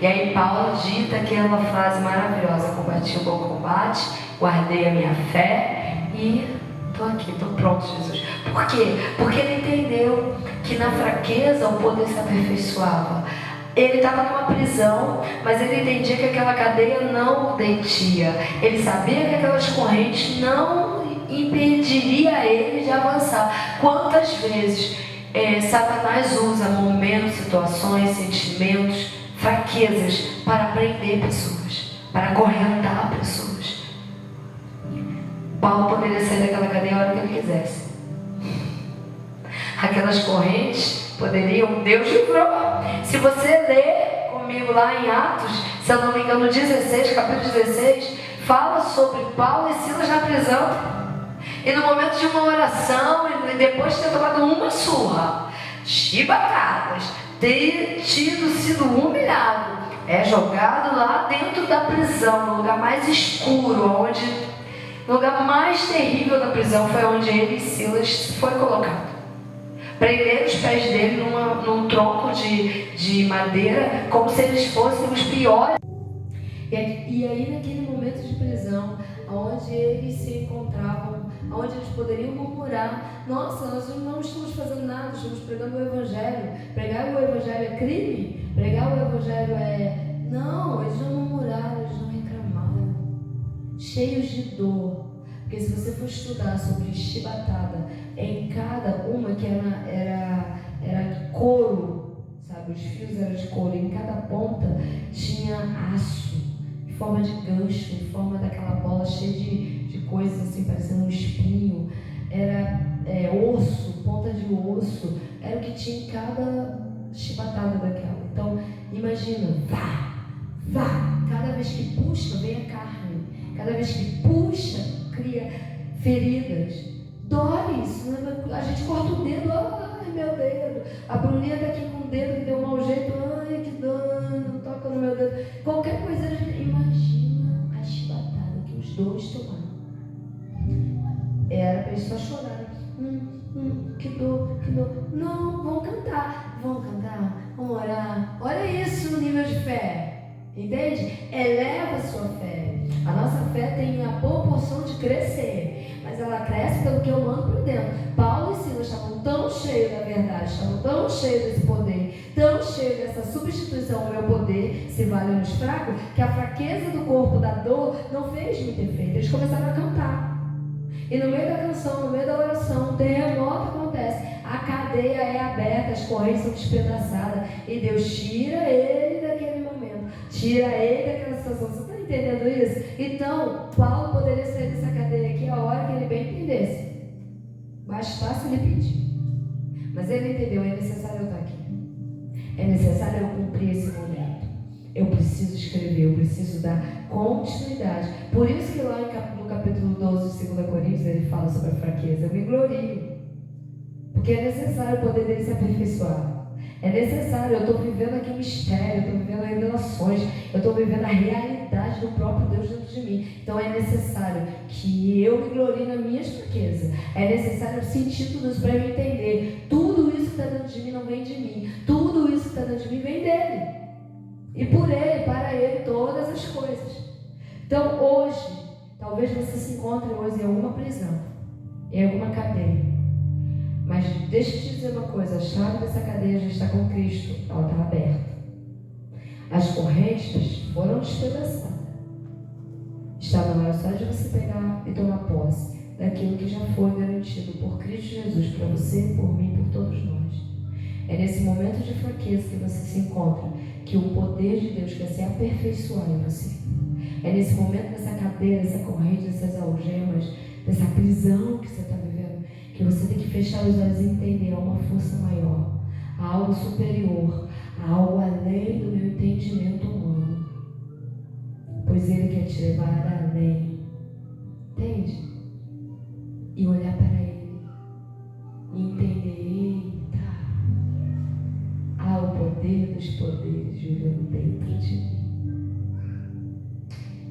Speaker 1: E aí Paulo dita aquela frase maravilhosa: combati o bom combate, guardei a minha fé e estou aqui, estou pronto, Jesus. Por quê? Porque ele entendeu que na fraqueza o poder se aperfeiçoava. Ele estava numa prisão, mas ele entendia que aquela cadeia não o detinha. Ele sabia que aquelas correntes não impediria ele de avançar. Quantas vezes Satanás usa momentos, situações, sentimentos, fraquezas para prender pessoas, para acorrentar pessoas. Paulo poderia sair daquela cadeia a hora que ele quisesse. Aquelas correntes poderiam, Deus livrou. Se você ler comigo lá em Atos, se eu não me engano, 16, capítulo 16, fala sobre Paulo e Silas na prisão. E no momento de uma oração, e depois de ter tomado uma surra, chibatadas, ter sido humilhado, jogado lá dentro da prisão, no lugar mais escuro, no lugar mais terrível da prisão, foi onde ele e Silas foi colocado. Prenderam os pés dele num tronco de madeira, como se eles fossem os piores. E aí naquele momento de prisão, onde eles se encontravam, onde eles poderiam murmurar: nossa, nós não estamos fazendo nada, estamos pregando o Evangelho. Pregar o Evangelho é crime? Pregar o Evangelho Não, eles não murmuraram, eles não reclamaram, cheios de dor. Porque se você for estudar sobre chibatada, em cada uma que era couro, sabe, os fios eram de couro, em cada ponta tinha aço, em forma de gancho, em forma daquela bola cheia de coisas assim, parecendo um espinho. Era osso, ponta de osso, era o que tinha em cada chibatada daquela. Então, imagina, cada vez que puxa, vem a carne, cada vez que puxa, cria feridas. Dói isso, né? A gente corta o dedo, ai meu dedo. A Bruninha tá aqui com o dedo que deu um mau jeito, ai que dano, toca no meu dedo. Qualquer coisa, imagina a chibatada que os dois tomaram. Era para eles só chorarem. Que dor, que dor. Não, vamos cantar, vamos orar. Olha isso, o nível de fé. Entende? Eleva a sua fé. A nossa fé tem a proporção de crescer, mas ela cresce pelo que eu mando por dentro. Paulo e Silas estavam tão cheios da verdade, estavam tão cheios desse poder, tão cheios dessa substituição ao meu poder, se vale nos fracos, que a fraqueza do corpo, da dor, não fez muito efeito. Eles começaram a cantar. E no meio da canção, no meio da oração, um terremoto acontece. A cadeia é aberta, as correntes são despedaçadas. E Deus tira ele daquele momento. Tira ele daquela situação. Você está entendendo isso? Então, Paulo poderia sair dessa cadeia aqui a hora que ele bem entendesse. Bastasse ele pedir. Mas ele entendeu, é necessário eu estar aqui. É necessário eu cumprir esse momento. Eu preciso escrever, eu preciso dar continuidade. Por isso que lá no capítulo 12 de 2 Coríntios ele fala sobre a fraqueza. Eu me glorio. Porque é necessário o poder dele se aperfeiçoar. É necessário, eu estou vivendo aqui um mistério, eu estou vivendo revelações, eu estou vivendo a realidade do próprio Deus dentro de mim. Então é necessário que eu me glorie nas minhas fraquezas. É necessário eu sentir tudo isso para eu entender. Tudo isso que está dentro de mim não vem de mim. Tudo isso que está dentro de mim vem dele. E por ele, para ele, todas as coisas. Então hoje, talvez você se encontre hoje em alguma prisão, em alguma cadeia. Mas deixa eu te dizer uma coisa, a chave dessa cadeia já está com Cristo, ela está aberta. As correntes foram despedaçadas. Está na hora só de você pegar e tomar posse daquilo que já foi garantido por Cristo Jesus, para você, por mim, por todos nós. É nesse momento de fraqueza que você se encontra, que o poder de Deus quer se aperfeiçoar em você. É nesse momento dessa cadeia, dessa corrente, dessas algemas, dessa prisão que você está vivendo, que você tem que fechar os olhos e entender, há uma força maior, há algo superior, há algo além do meu entendimento humano, pois Ele quer te levar além, entende? E olhar para Ele e entender, eita, há o poder dos poderes vivendo dentro de mim.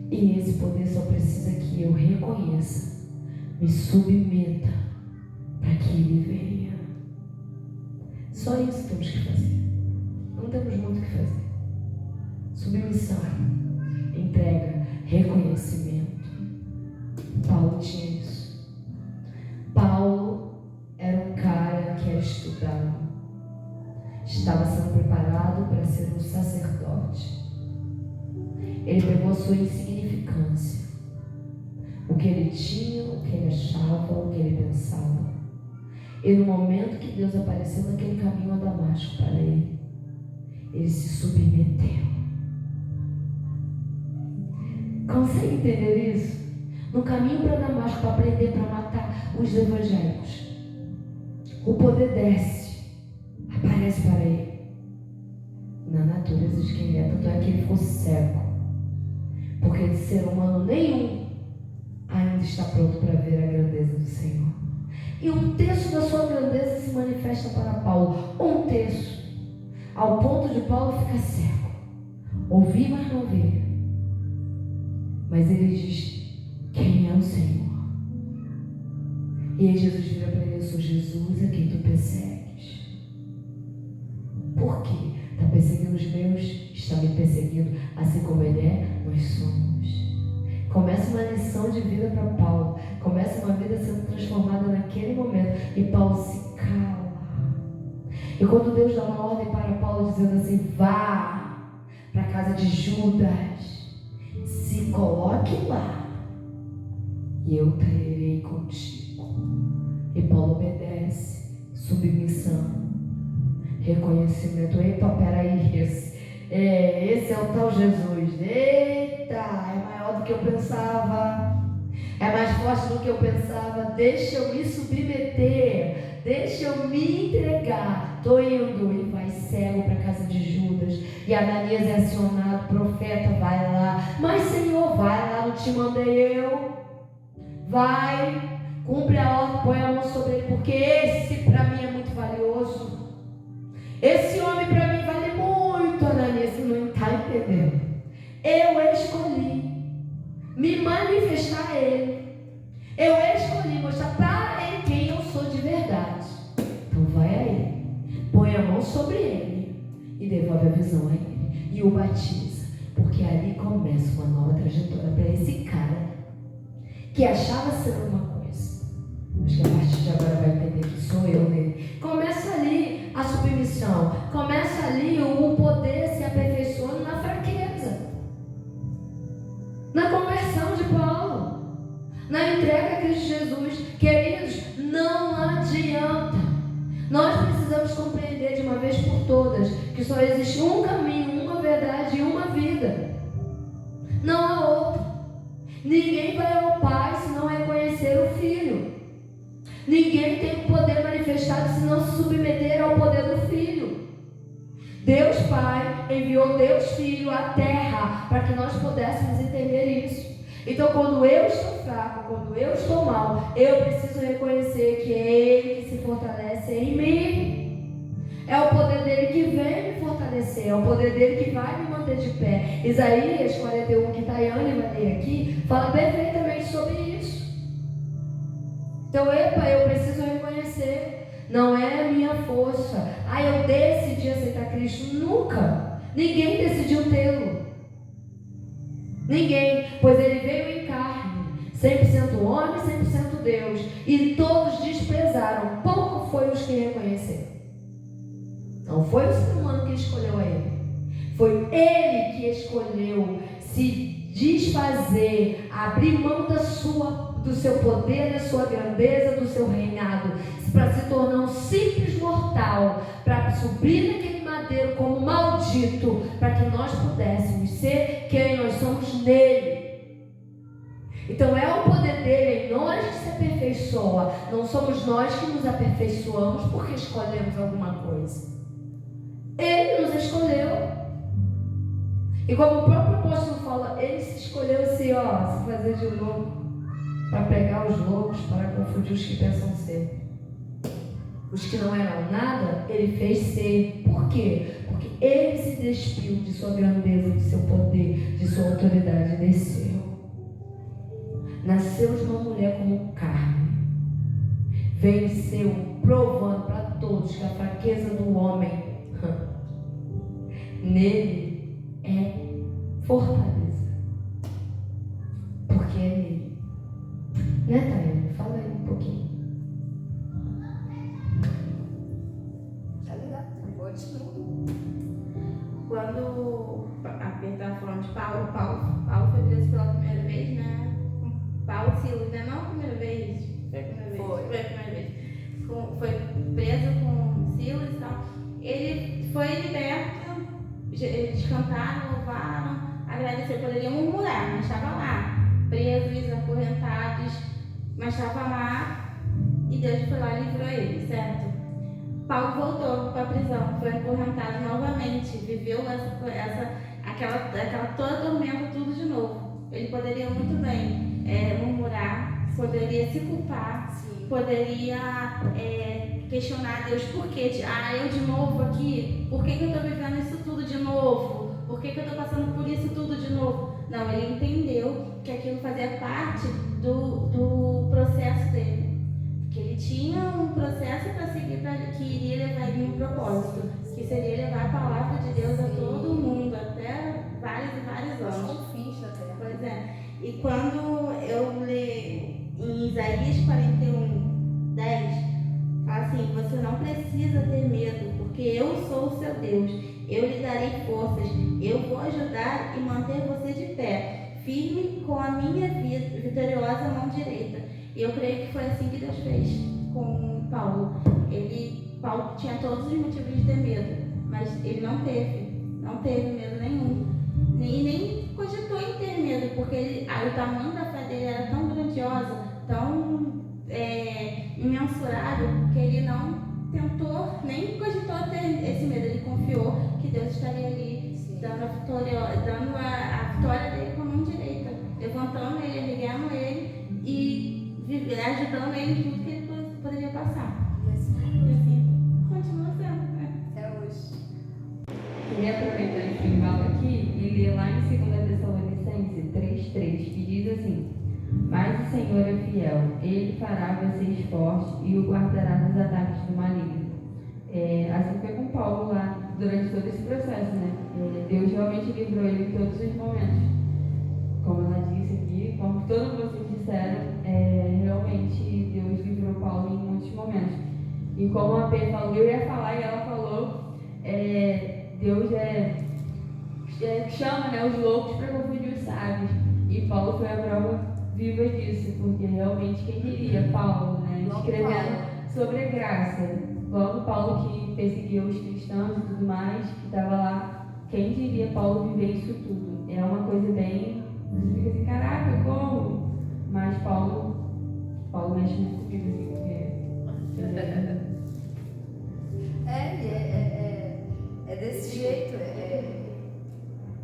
Speaker 1: E esse poder só precisa que eu reconheça, me submeta, para que Ele venha. Só isso temos que fazer. Não temos muito o que fazer. Submissão, entrega, reconhecimento. Paulo tinha isso. Paulo era um cara que era estudado. Estava sendo preparado para ser um sacerdote. Ele pegou a sua insignificância. O que ele tinha, o que ele achava, o que ele pensava. E no momento que Deus apareceu naquele caminho a Damasco para ele, ele se submeteu. Consegue entender isso? No caminho para Damasco, para aprender, para matar os evangélicos, o poder desce, aparece para ele. Na natureza de quem é, tanto é que ele ficou cego. Porque de ser humano nenhum ainda está pronto para ver a grandeza do Senhor. E um terço da sua grandeza se manifesta para Paulo. Um terço. Ao ponto de Paulo ficar cego. Ouvir, mas não ver. Mas ele diz, quem é o Senhor? E aí Jesus vira para ele, eu sou Jesus a quem tu persegues. Por quê? Está perseguindo os meus, está me perseguindo, assim como ele é, nós somos. Começa uma lição de vida para Paulo. Começa uma vida sendo transformada naquele momento. E Paulo se cala. E quando Deus dá uma ordem para Paulo, dizendo assim, vá para a casa de Judas, se coloque lá, e eu trarei contigo. E Paulo obedece, submissão, reconhecimento. Epa, peraí, esse é o tal Jesus. Eita, é maior do que eu pensava. É mais forte do que eu pensava. Deixa eu me submeter. Deixa eu me entregar. Estou indo. Ele vai cego para a casa de Judas. E Ananias é acionado. Profeta, vai lá. Mas Senhor, vai lá. Não te mandei eu. Vai. Cumpre a ordem. Põe a mão sobre ele. Porque esse para mim é muito valioso. Esse homem para mim vale muito, Ananias. Você não está entendendo. Eu escolhi me manifestar a ele. Eu escolhi mostrar para ele quem eu sou de verdade. Então vai a ele, põe a mão sobre ele e devolve a visão a ele. E o batiza.
Speaker 3: Porque ali começa uma nova trajetória para esse cara que achava ser uma coisa. Acho que a partir de agora vai entender que sou eu nele. Começa ali a submissão. Começa ali o poder se aperfeiçoando na fraqueza. Na conversão de Paulo. Na entrega a Cristo Jesus. Queridos, não adianta. Nós precisamos compreender de uma vez por todas que só existe um caminho, uma verdade e uma vida. Não há outro. Ninguém vai ao Pai se não reconhecer o Filho. Ninguém tem o poder manifestado se não se submeter ao poder do Filho. Deus Pai enviou Deus Filho à terra para que nós pudéssemos entender isso. Então, quando eu estou fraco, quando eu estou mal, eu preciso reconhecer que é Ele que se fortalece em mim. É o poder dele que vem me fortalecer, é o poder dele que vai me manter de pé. Isaías 41, que Tayane vai ler aqui, fala perfeitamente sobre isso. Então, eu preciso reconhecer, não é a minha força. Eu decidi aceitar Cristo. Nunca. Ninguém decidiu tê-lo. Ninguém, pois ele veio em carne, 100% homem, 100% Deus, e todos desprezaram, pouco foi os que reconheceram. Não foi o ser humano que escolheu a ele, foi ele que escolheu se desfazer, abrir mão do seu poder, da sua grandeza, do seu reinado, para se tornar um simples mortal, para subir naquele madeiro como maldito, para que nós pudéssemos ser quem nós somos nele. Então é o poder dele em nós que se aperfeiçoa. Não somos nós que nos aperfeiçoamos porque escolhemos alguma coisa. Ele nos escolheu. E como o próprio apóstolo fala, ele se escolheu se fazer de louco, para pegar os loucos, para confundir os que pensam ser. Os que não eram nada, ele fez ser. Por quê? Porque ele se despiu de sua grandeza, de seu poder, de sua autoridade e desceu. Nasceu de uma mulher como carne. Venceu, provando para todos que a fraqueza do homem nele é fortaleza. Porque é nele. Né, Tayane? Fala aí um pouquinho.
Speaker 2: Quando a estava falando de Paulo foi preso pela primeira vez, né? Paulo e Silas, né? Não a primeira vez, foi a primeira vez. Foi a primeira vez. Foi preso com Silas e tal. Ele foi liberto, eles cantaram, louvaram, agradeceram, poderiam murmurar, mas estava lá, presos, acorrentados, mas estava lá e Deus foi lá e livrou ele, certo? Paulo voltou para a prisão, foi acorrentado novamente, viveu aquela toda tormenta, tudo de novo. Ele poderia muito bem murmurar, poderia se culpar, sim, poderia questionar Deus, por quê? Eu de novo aqui, por que eu estou vivendo isso tudo de novo? Por que eu estou passando por isso tudo de novo? Não, ele entendeu que aquilo fazia parte do processo dele. Que ele tinha um processo para seguir, que iria levar ele um propósito, que seria levar a palavra de Deus a todo mundo, até vários e vários anos. Pois é. E quando eu leio em Isaías 41, 10, fala assim: você não precisa ter medo, porque eu sou o seu Deus, eu lhe darei forças, eu vou ajudar e manter você de pé, firme com a minha vitoriosa mão direita. E eu creio que foi assim que Deus fez com Paulo. Paulo tinha todos os motivos de ter medo, mas ele não teve medo nenhum. E nem cogitou em ter medo, porque o tamanho da fé dele era tão grandiosa, tão imensurável, que ele não tentou, nem cogitou ter esse medo. Ele confiou que Deus estaria ali, dando a vitória dele com a mão direita, levantando ele, erguendo ele e ajudando ele em tudo que ele poderia passar. E assim continua sendo, né? Até hoje.
Speaker 4: Queria aproveitar esse embalo aqui e ler lá em 2 Tessalonicenses 3:3, que diz assim: mas o Senhor é fiel, Ele fará vocês fortes e o guardará dos ataques do maligno. Assim foi com Paulo lá durante todo esse processo, né? Deus realmente livrou ele em todos os momentos. Como ela disse aqui, como todos vocês disseram, realmente Deus livrou Paulo em muitos momentos. E como a P falou, eu ia falar e ela falou, Deus chama, né, os loucos para confundir os sábios. E Paulo foi a prova viva disso, porque realmente quem diria Paulo, né, escrevendo sobre a graça. Logo Paulo que perseguiu os cristãos e tudo mais, que estava lá, quem diria Paulo viver isso tudo? É uma coisa bem... Você fica assim, caraca, como? Mas Paulo mexe muito comigo, assim, porque...
Speaker 3: É desse jeito,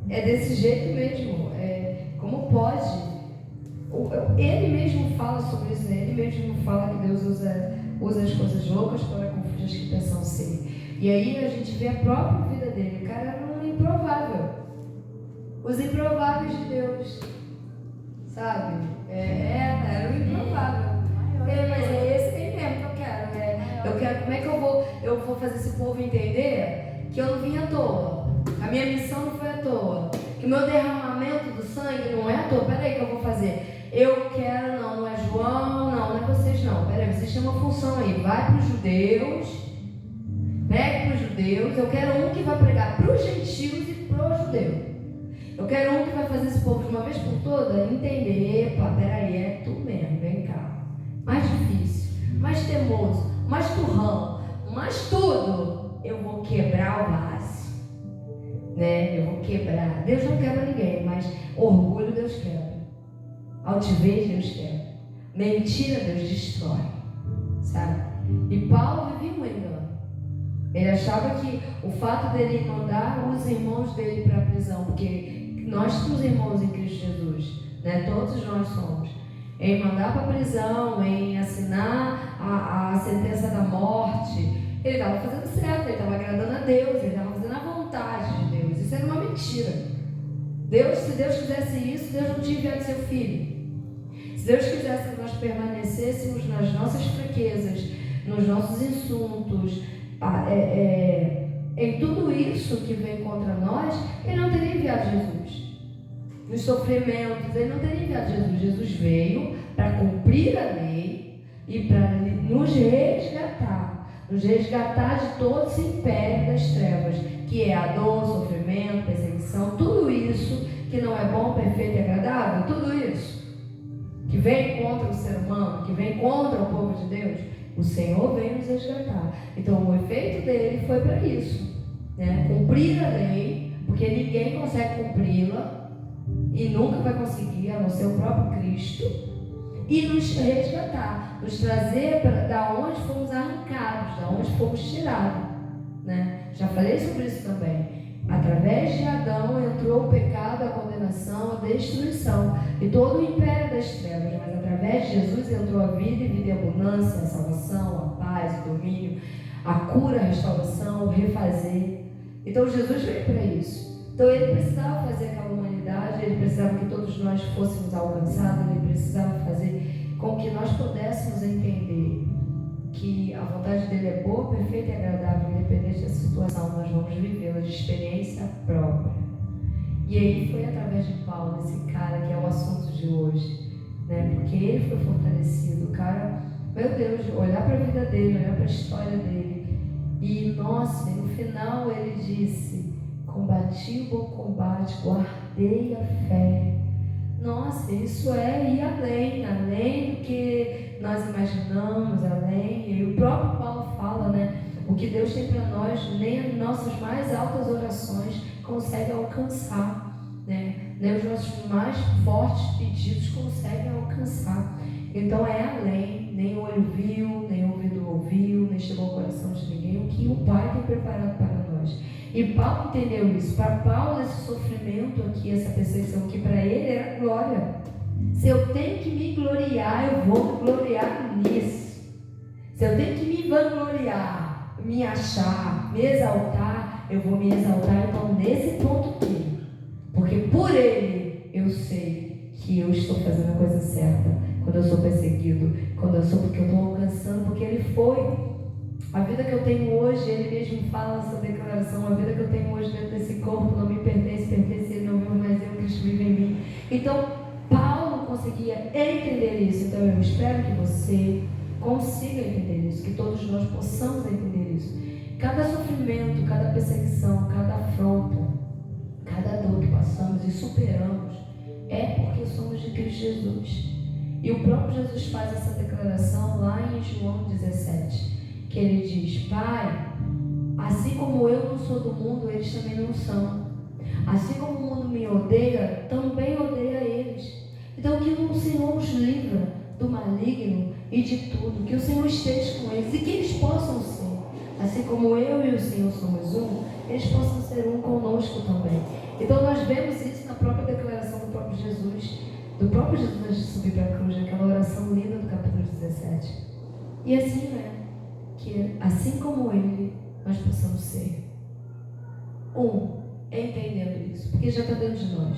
Speaker 3: é desse jeito mesmo. Como pode? Ele mesmo fala sobre isso, né? Ele mesmo fala que Deus usa as coisas loucas para confundir as que pensam ser. E aí a gente vê a própria vida dele. O cara era um improvável. Os improváveis de Deus, sabe? Era um improvável. Mas é esse aí mesmo que eu quero, né? Eu quero, como é que eu vou fazer esse povo entender que eu não vim à toa? A minha missão não foi à toa. Que o meu derramamento do sangue não é à toa. Peraí que eu vou fazer. Eu quero, não é João, não é vocês não. Peraí, vocês têm uma função aí. Vai para os judeus, pregue para os judeus. Eu quero um que vai pregar para os gentios e para os judeus. Eu quero um que vai fazer esse povo de uma vez por toda entender, epa, peraí, é tu mesmo, vem cá. Mais difícil, mais teimoso, mais turrão, mais tudo. Eu vou quebrar o vaso, né? Eu vou quebrar. Deus não quebra ninguém, mas orgulho Deus quebra. Altivez Deus quebra. Mentira Deus destrói, sabe? E Paulo vivia um engano. Ele achava que o fato dele mandar os irmãos dele para a prisão, porque nós somos irmãos em Cristo Jesus, né? Todos nós somos. Em mandar para a prisão, em assinar a sentença da morte, ele estava fazendo certo, ele estava agradando a Deus, ele estava fazendo a vontade de Deus. Isso era uma mentira. Se Deus quisesse isso, Deus não tinha enviado seu filho. Se Deus quisesse que nós permanecêssemos nas nossas fraquezas, nos nossos insultos, em tudo isso que vem contra nós, Ele não teria enviado Jesus. Nos sofrimentos, Ele não teria enviado Jesus. Jesus veio para cumprir a lei e para nos resgatar de todo esse império das trevas, que é a dor, sofrimento, perseguição, tudo isso que não é bom, perfeito e agradável, tudo isso que vem contra o ser humano, que vem contra o povo de Deus. O Senhor veio nos resgatar. Então o efeito dele foi para isso, né? Cumprir a lei, porque ninguém consegue cumpri-la e nunca vai conseguir, a não ser o próprio Cristo, e nos resgatar, nos trazer da onde fomos arrancados, da onde fomos tirados, né? Já falei sobre isso também. Através de Adão entrou o pecado, a condenação, a destruição e todo o império das trevas, mas através de Jesus entrou a vida e vida em abundância, a salvação, a paz, o domínio, a cura, a restauração, o refazer. Então Jesus veio para isso. Então ele precisava fazer aquela humanidade, ele precisava que todos nós fôssemos alcançados, ele precisava fazer com que nós pudéssemos entender que a vontade dele é boa, perfeita e agradável, independente da situação, nós vamos vivê-la de experiência própria. E aí foi através de Paulo, esse cara que é o assunto de hoje, né? Porque ele foi fortalecido, o cara, meu Deus, olhar para a vida dele, olhar para a história dele, e nossa, no final ele disse: combati o bom combate, guardei a fé. Nossa, isso é ir além do que nós imaginamos, além. E o próprio Paulo fala, né? O que Deus tem para nós, nem as nossas mais altas orações conseguem alcançar, né? Nem os nossos mais fortes pedidos conseguem alcançar. Então é além, nem o olho viu, nem o ouvido ouviu, nem chegou ao coração de ninguém, o que o Pai tem preparado para nós. E Paulo entendeu isso. Para Paulo, esse sofrimento aqui, essa perseguição aqui, para ele era glória. Se eu tenho que me gloriar, eu vou me gloriar nisso. Se eu tenho que me vangloriar, me achar, me exaltar, eu vou me exaltar então nesse ponto aqui. Porque por ele eu sei que eu estou fazendo a coisa certa. Quando eu sou perseguido, quando eu sou, porque eu estou alcançando, porque ele foi. A vida que eu tenho hoje, ele mesmo fala essa declaração, a vida que eu tenho hoje dentro desse corpo não me pertence, pertence a ele, não vivo mais eu, Cristo vive em mim. Então, Paulo conseguia entender isso. Então, eu espero que você consiga entender isso, que todos nós possamos entender isso. Cada sofrimento, cada perseguição, cada afronta, cada dor que passamos e superamos é porque somos de Cristo Jesus. E o próprio Jesus faz essa declaração lá em João 17, que ele diz: Pai, assim como eu não sou do mundo, eles também não são. Assim como o mundo me odeia, também odeia eles. Então que o Senhor os livra do maligno e de tudo, que o Senhor esteja com eles e que eles possam ser, assim como eu e o Senhor somos um, eles possam ser um conosco também. Então nós vemos isso na própria declaração do próprio Jesus antes de subir para a cruz, aquela oração linda do capítulo 17. E assim que assim como ele, nós possamos ser entendendo isso, porque já está dentro de nós.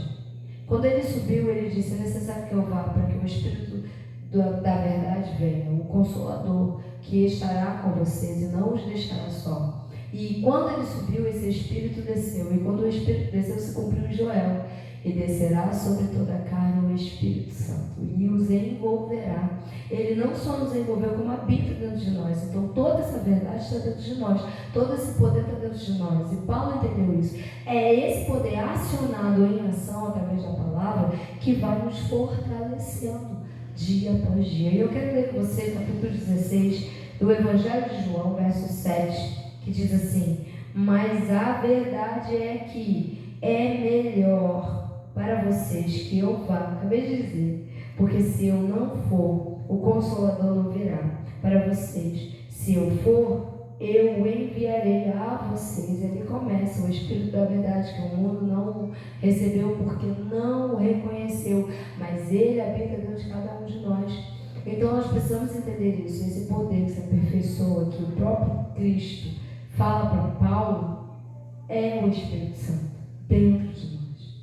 Speaker 3: Quando ele subiu, ele disse: é necessário que eu vá para que o Espírito da verdade venha, o Consolador, que estará com vocês e não os deixará só. E quando ele subiu, esse Espírito desceu, e quando o Espírito desceu, se cumpriu em Joel: e descerá sobre toda a carne o Espírito Santo e os envolverá. Ele não só nos envolveu, como habita dentro de nós. Então toda essa verdade está dentro de nós, todo esse poder está dentro de nós, e Paulo entendeu isso. É esse poder acionado em ação através da palavra que vai nos fortalecendo dia após dia. E eu quero ler com vocês capítulo 16 do Evangelho de João, verso 7, que diz assim: mas a verdade é que é melhor para vocês que eu vá. Acabei de dizer, porque se eu não for, o Consolador não virá para vocês. Se eu for, eu o enviarei a vocês. Ele começa: o Espírito da verdade, que o mundo não recebeu porque não o reconheceu, mas ele habita dentro de cada um de nós. Então nós precisamos entender isso. Esse poder que se aperfeiçoa, que o próprio Cristo fala para Paulo, é o Espírito Santo dentro de nós,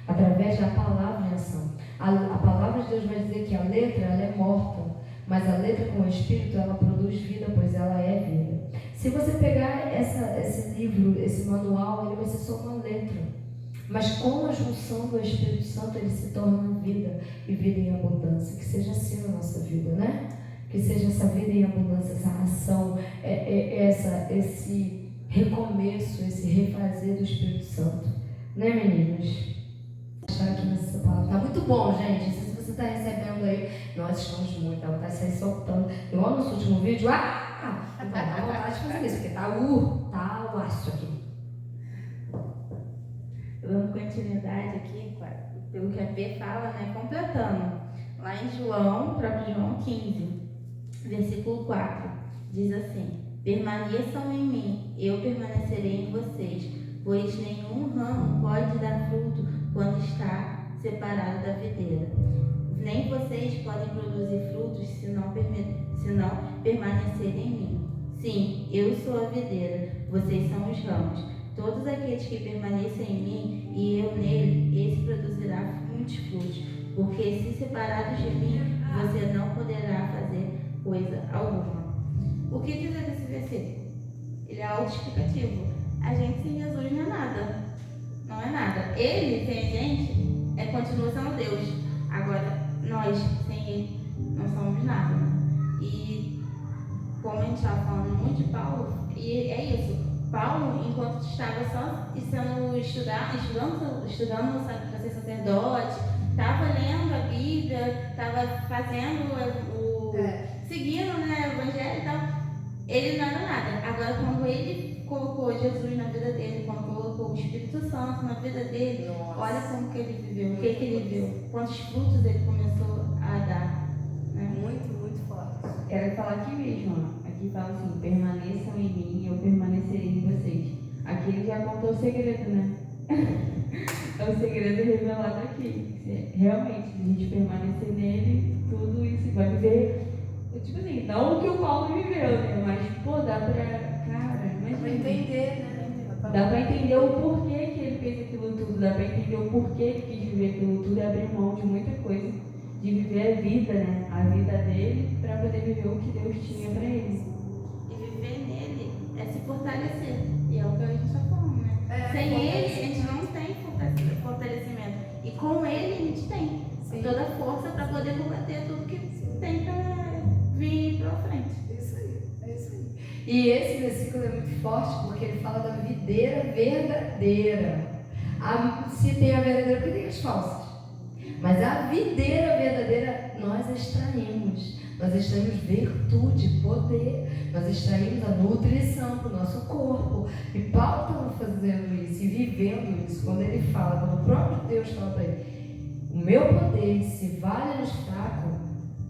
Speaker 3: através da palavra em ação. A palavra de Deus vai dizer que a letra ela é morta, mas a letra com o Espírito ela produz vida, pois ela é vida. Se você pegar esse livro, esse manual, ele vai ser só uma letra, mas com a junção do Espírito Santo ele se torna vida, e vida em abundância. Que seja assim na nossa vida, né? Que seja essa vida em abundância, essa ação, esse recomeço, esse refazer do Espírito Santo, né, meninos? Aqui nessa palavra tá muito bom, gente. Não sei se você está recebendo aí. Nós estamos muito, ela está se soltando. Igual no nosso último vídeo, não vai dar vontade de fazer isso, porque tá o aço aqui.
Speaker 2: Dando continuidade aqui, pelo que a B fala, né, completando. Lá em João, próprio João 15, versículo 4, diz assim: permaneçam em mim, eu permanecerei em vocês, pois nenhum ramo pode dar fruto quando está separado da videira. Nem vocês podem produzir frutos se não permanecerem em mim. Sim, eu sou a videira, vocês são os ramos. Todos aqueles que permanecem em mim e eu nele, esse produzirá muitos frutos, porque se separados de mim, você não poderá fazer coisa alguma. O que dizer desse versículo? Ele é autoexplicativo. A gente sem Jesus não é nada. Não é nada. Ele sem a gente continua sendo Deus. Agora, nós sem ele não somos nada. E como a gente estava falando muito de Paulo, e é isso. Paulo, enquanto estava só estudando para ser sacerdote, estava lendo a Bíblia, estava fazendo seguindo, né, o Evangelho e tal, ele não era nada. Agora, quando ele colocou Jesus na vida dele, quando colocou o Espírito Santo na vida dele, olha como que ele viveu, o que ele viu, quantos frutos ele começou a dar. Né?
Speaker 1: Muito, muito forte.
Speaker 4: Quero falar aqui mesmo, ó. Aqui fala assim: permaneçam em mim e eu permanecerei em vocês. Aqui ele já contou o segredo, né? É o segredo revelado aqui. Realmente, se a gente permanecer nele, tudo isso vai viver. Tipo assim, não o que o Paulo viveu, né? Mas, pô, dá pra. Cara,
Speaker 1: Dá pra entender, né?
Speaker 4: Dá pra entender o porquê que ele fez aquilo tudo. Dá pra entender o porquê ele quis viver aquilo tudo e abrir mão de muita coisa. De viver a vida, né? A vida dele, pra poder viver o que Deus tinha pra ele.
Speaker 2: E viver nele é se fortalecer. E é o que a gente está falando, né? Sem ele, a gente não tem fortalecimento. E com ele, a gente tem toda a força para poder combater tudo que tem para vir para frente.
Speaker 3: Isso aí, é isso aí. E esse versículo é muito forte porque ele fala da videira verdadeira. Se tem a verdadeira, porque tem as falsas. Mas a videira verdadeira nós extraímos. Nós extraímos virtude, poder. Nós extraímos a nutrição para o nosso corpo. E Paulo estava fazendo isso e vivendo isso. Quando ele fala, quando o próprio Deus fala para ele, o meu poder se vale nos fracos.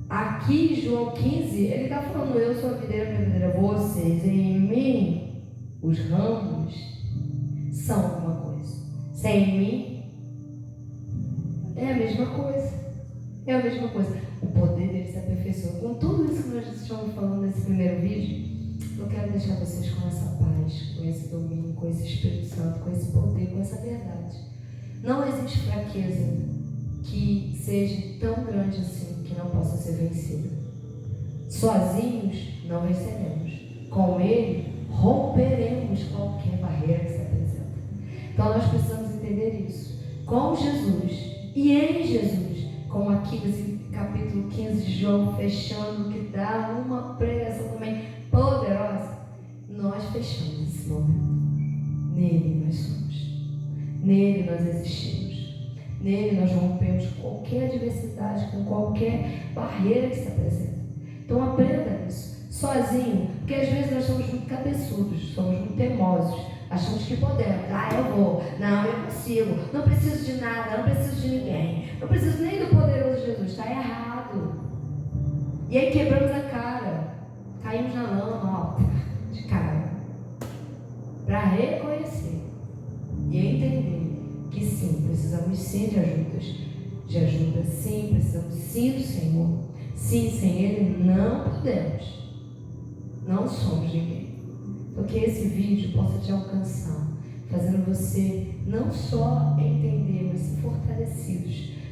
Speaker 3: Aqui em João 15, ele está falando, eu sou a videira verdadeira, vocês em mim, os ramos, são alguma coisa. Sem mim, é a mesma coisa. É a mesma coisa. O poder dele se aperfeiçoa. Com tudo isso que nós estamos falando nesse primeiro vídeo, eu quero deixar vocês com essa paz, com esse domínio, com esse Espírito Santo, com esse poder, com essa verdade. Não existe fraqueza que seja tão grande assim que não possa ser vencida. Sozinhos não venceremos. Com ele romperemos qualquer barreira que se apresenta. Então nós precisamos entender isso. Com Jesus e em Jesus, como aqui nesse capítulo 15 de João, fechando, que dá uma pregação também poderosa, nós fechamos esse momento. Nele nós somos. Nele nós existimos. Nele nós rompemos qualquer adversidade, com qualquer barreira que se apresenta. Então aprenda isso. Sozinho, porque às vezes nós somos muito cabeçudos, somos muito teimosos, achamos que podemos. Eu vou, não, eu consigo, não preciso de nada, não preciso de ninguém, não preciso nem do poderoso Jesus. Está errado. E aí quebramos a cara, caímos na lama, de cara, para reconhecer e entender que sim, precisamos sim de ajuda, sim, precisamos sim do Senhor, sim, sem Ele não podemos, não somos ninguém. Então que esse vídeo possa te alcançar, fazendo você não só entender, mas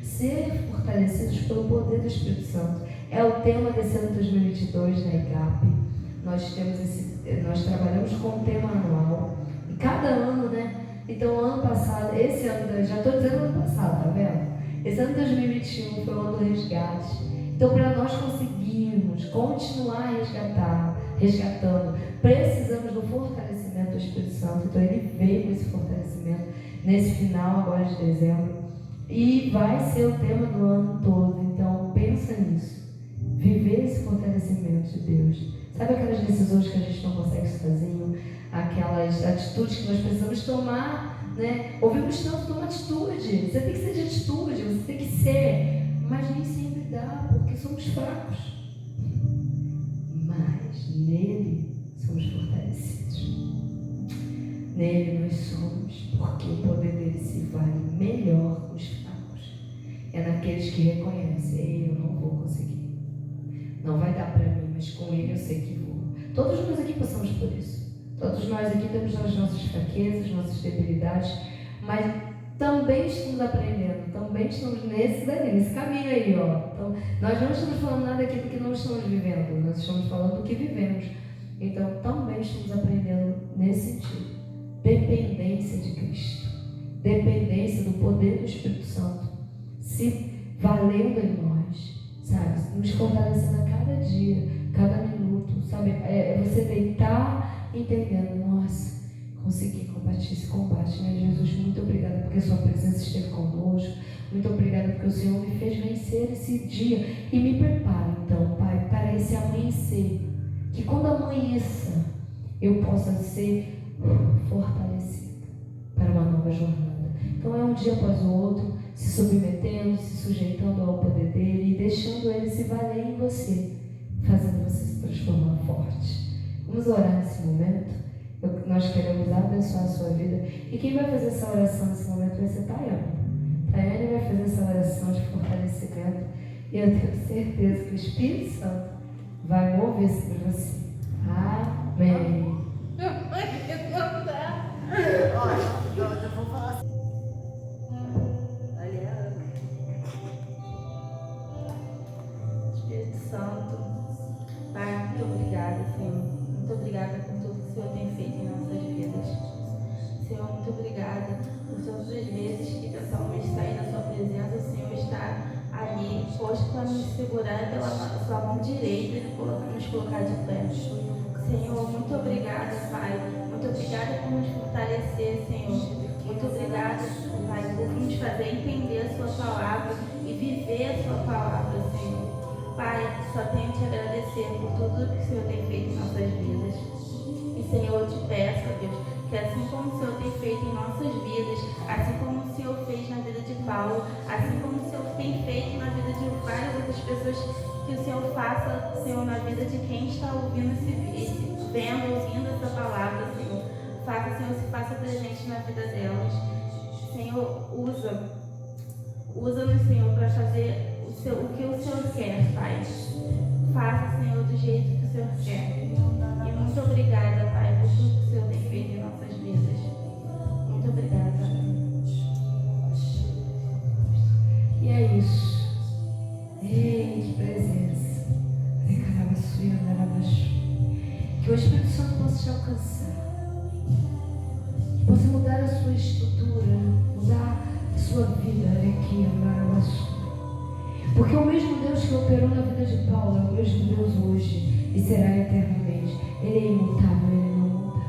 Speaker 3: ser fortalecidos pelo poder do Espírito Santo. É o tema desse ano 2022 na IGAP. Nós trabalhamos com um tema anual, e cada ano, né? Então, ano passado, esse ano, já estou dizendo ano passado, tá vendo? Esse ano 2021 foi o ano do resgate. Então, para nós conseguirmos continuar resgatando, precisamos do fortalecimento do Espírito Santo. Então, ele veio com esse fortalecimento nesse final agora de dezembro. E vai ser o tema do ano todo. Então, pensa nisso. Viver esse fortalecimento de Deus. Sabe aquelas decisões que a gente não consegue sozinho? Aquelas atitudes que nós precisamos tomar, né? Ouvimos tanto, toma atitude. Você tem que ser de atitude, você tem que ser. Mas nem sempre dá, porque somos fracos. Mas nele somos fortalecidos. Nele nós somos, porque o poder dele se vale melhor os fracos. É naqueles que reconhecem, eu não vou conseguir. Não vai dar para mim, mas com ele eu sei que vou. Todos nós aqui passamos por isso. Todos nós aqui temos as nossas fraquezas, nossas debilidades, mas também estamos aprendendo, também estamos nesse caminho aí, ó. Então, nós não estamos falando nada aqui do que não estamos vivendo, nós estamos falando do que vivemos. Então, também estamos aprendendo nesse sentido. Dependência de Cristo, dependência do poder do Espírito Santo, se valendo em nós, sabe? Nos fortalecendo a cada dia, cada minuto, sabe? É você deitar entendendo, nossa, consegui combater esse combate, né, Jesus? Muito obrigada porque a sua presença esteve conosco. Muito obrigada porque o Senhor me fez vencer esse dia e me prepara, então, Pai, para esse amanhecer. Que quando amanheça, eu possa ser fortalecido para uma nova jornada. Então é um dia após o outro, se submetendo, se sujeitando ao poder dele e deixando ele se valer em você, fazendo você se transformar forte. Vamos orar nesse momento. Nós queremos abençoar a sua vida. E quem vai fazer essa oração nesse momento vai ser Tayane. Tayane vai fazer essa oração de fortalecimento. E eu tenho certeza que o Espírito Santo vai mover sobre você. Amém.
Speaker 5: Olha, eu vou falar assim.
Speaker 2: Espírito Santo, Pai, muito obrigada, Senhor. Muito obrigada Senhor, muito obrigada por todas as vezes que tentamos sair da sua presença. O Senhor está ali, posto para nos segurar pela sua mão direita e nos colocar de pé. Senhor, muito obrigada, Pai. Muito obrigada por nos fortalecer, Senhor. Muito obrigada, Pai, por nos fazer entender a sua palavra e viver a sua palavra, Senhor. Pai, só tenho te agradecer por tudo que o Senhor tem feito em nossas vidas. E, Senhor, eu te peço, ó Deus, que assim como o Senhor tem feito em nossas vidas, assim como o Senhor fez na vida de Paulo, assim como o Senhor tem feito na vida de várias outras pessoas, que o Senhor faça, Senhor, na vida de quem está ouvindo vendo, ouvindo essa palavra, Senhor. Faça, Senhor, se faça presente na vida delas. Senhor, usa-nos, Senhor, para fazer o que o Senhor quer, Pai. Faça, Senhor, do jeito que o Senhor quer. E muito obrigada, Pai, por tudo que o Senhor tem feito em nossas vidas. Muito obrigada.
Speaker 3: E é isso. Ei, que presença. Que o Espírito Santo possa te alcançar. Que possa mudar a sua estrutura, mudar a sua vida aqui, porque o mesmo Deus que operou na vida de Paulo é o mesmo Deus hoje e será eternamente. Ele é imutável, ele não muda.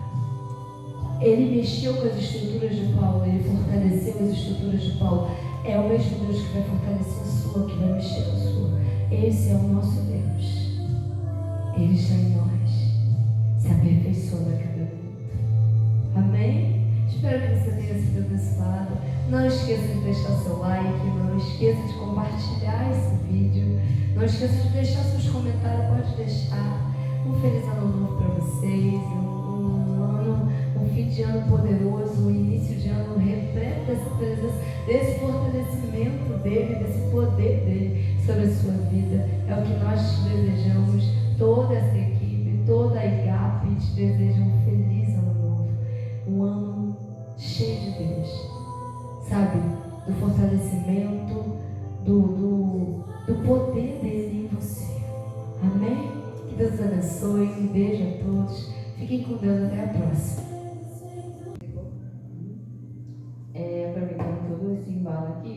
Speaker 3: Ele mexeu com as estruturas de Paulo, ele fortaleceu as estruturas de Paulo. É o mesmo Deus que vai fortalecer a sua, que vai mexer com a sua. Esse é o nosso Deus. Ele está em nós, se aperfeiçoando a cada minuto. Amém? Espero que você tenha sido abençoado. Não esqueça de deixar seu like, não esqueça de compartilhar esse vídeo, não esqueça de deixar seus comentários, pode deixar. Um feliz ano novo para vocês, um fim de ano poderoso, um início de ano repleto dessa presença, desse fortalecimento dele, desse poder dele sobre a sua vida. É o que nós te desejamos, toda essa equipe, toda a IGAP te deseja um feliz ano novo, um ano cheio de Deus, sabe, do fortalecimento, do poder dele em você. Amém? Que Deus os abençoe, um beijo a todos, fiquem com Deus, até a próxima.
Speaker 4: Aproveitando todo esse embalo aqui,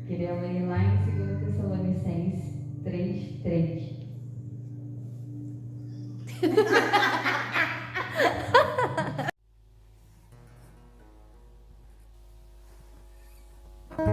Speaker 4: queria ler lá em 2 Tessalonicenses 3:3.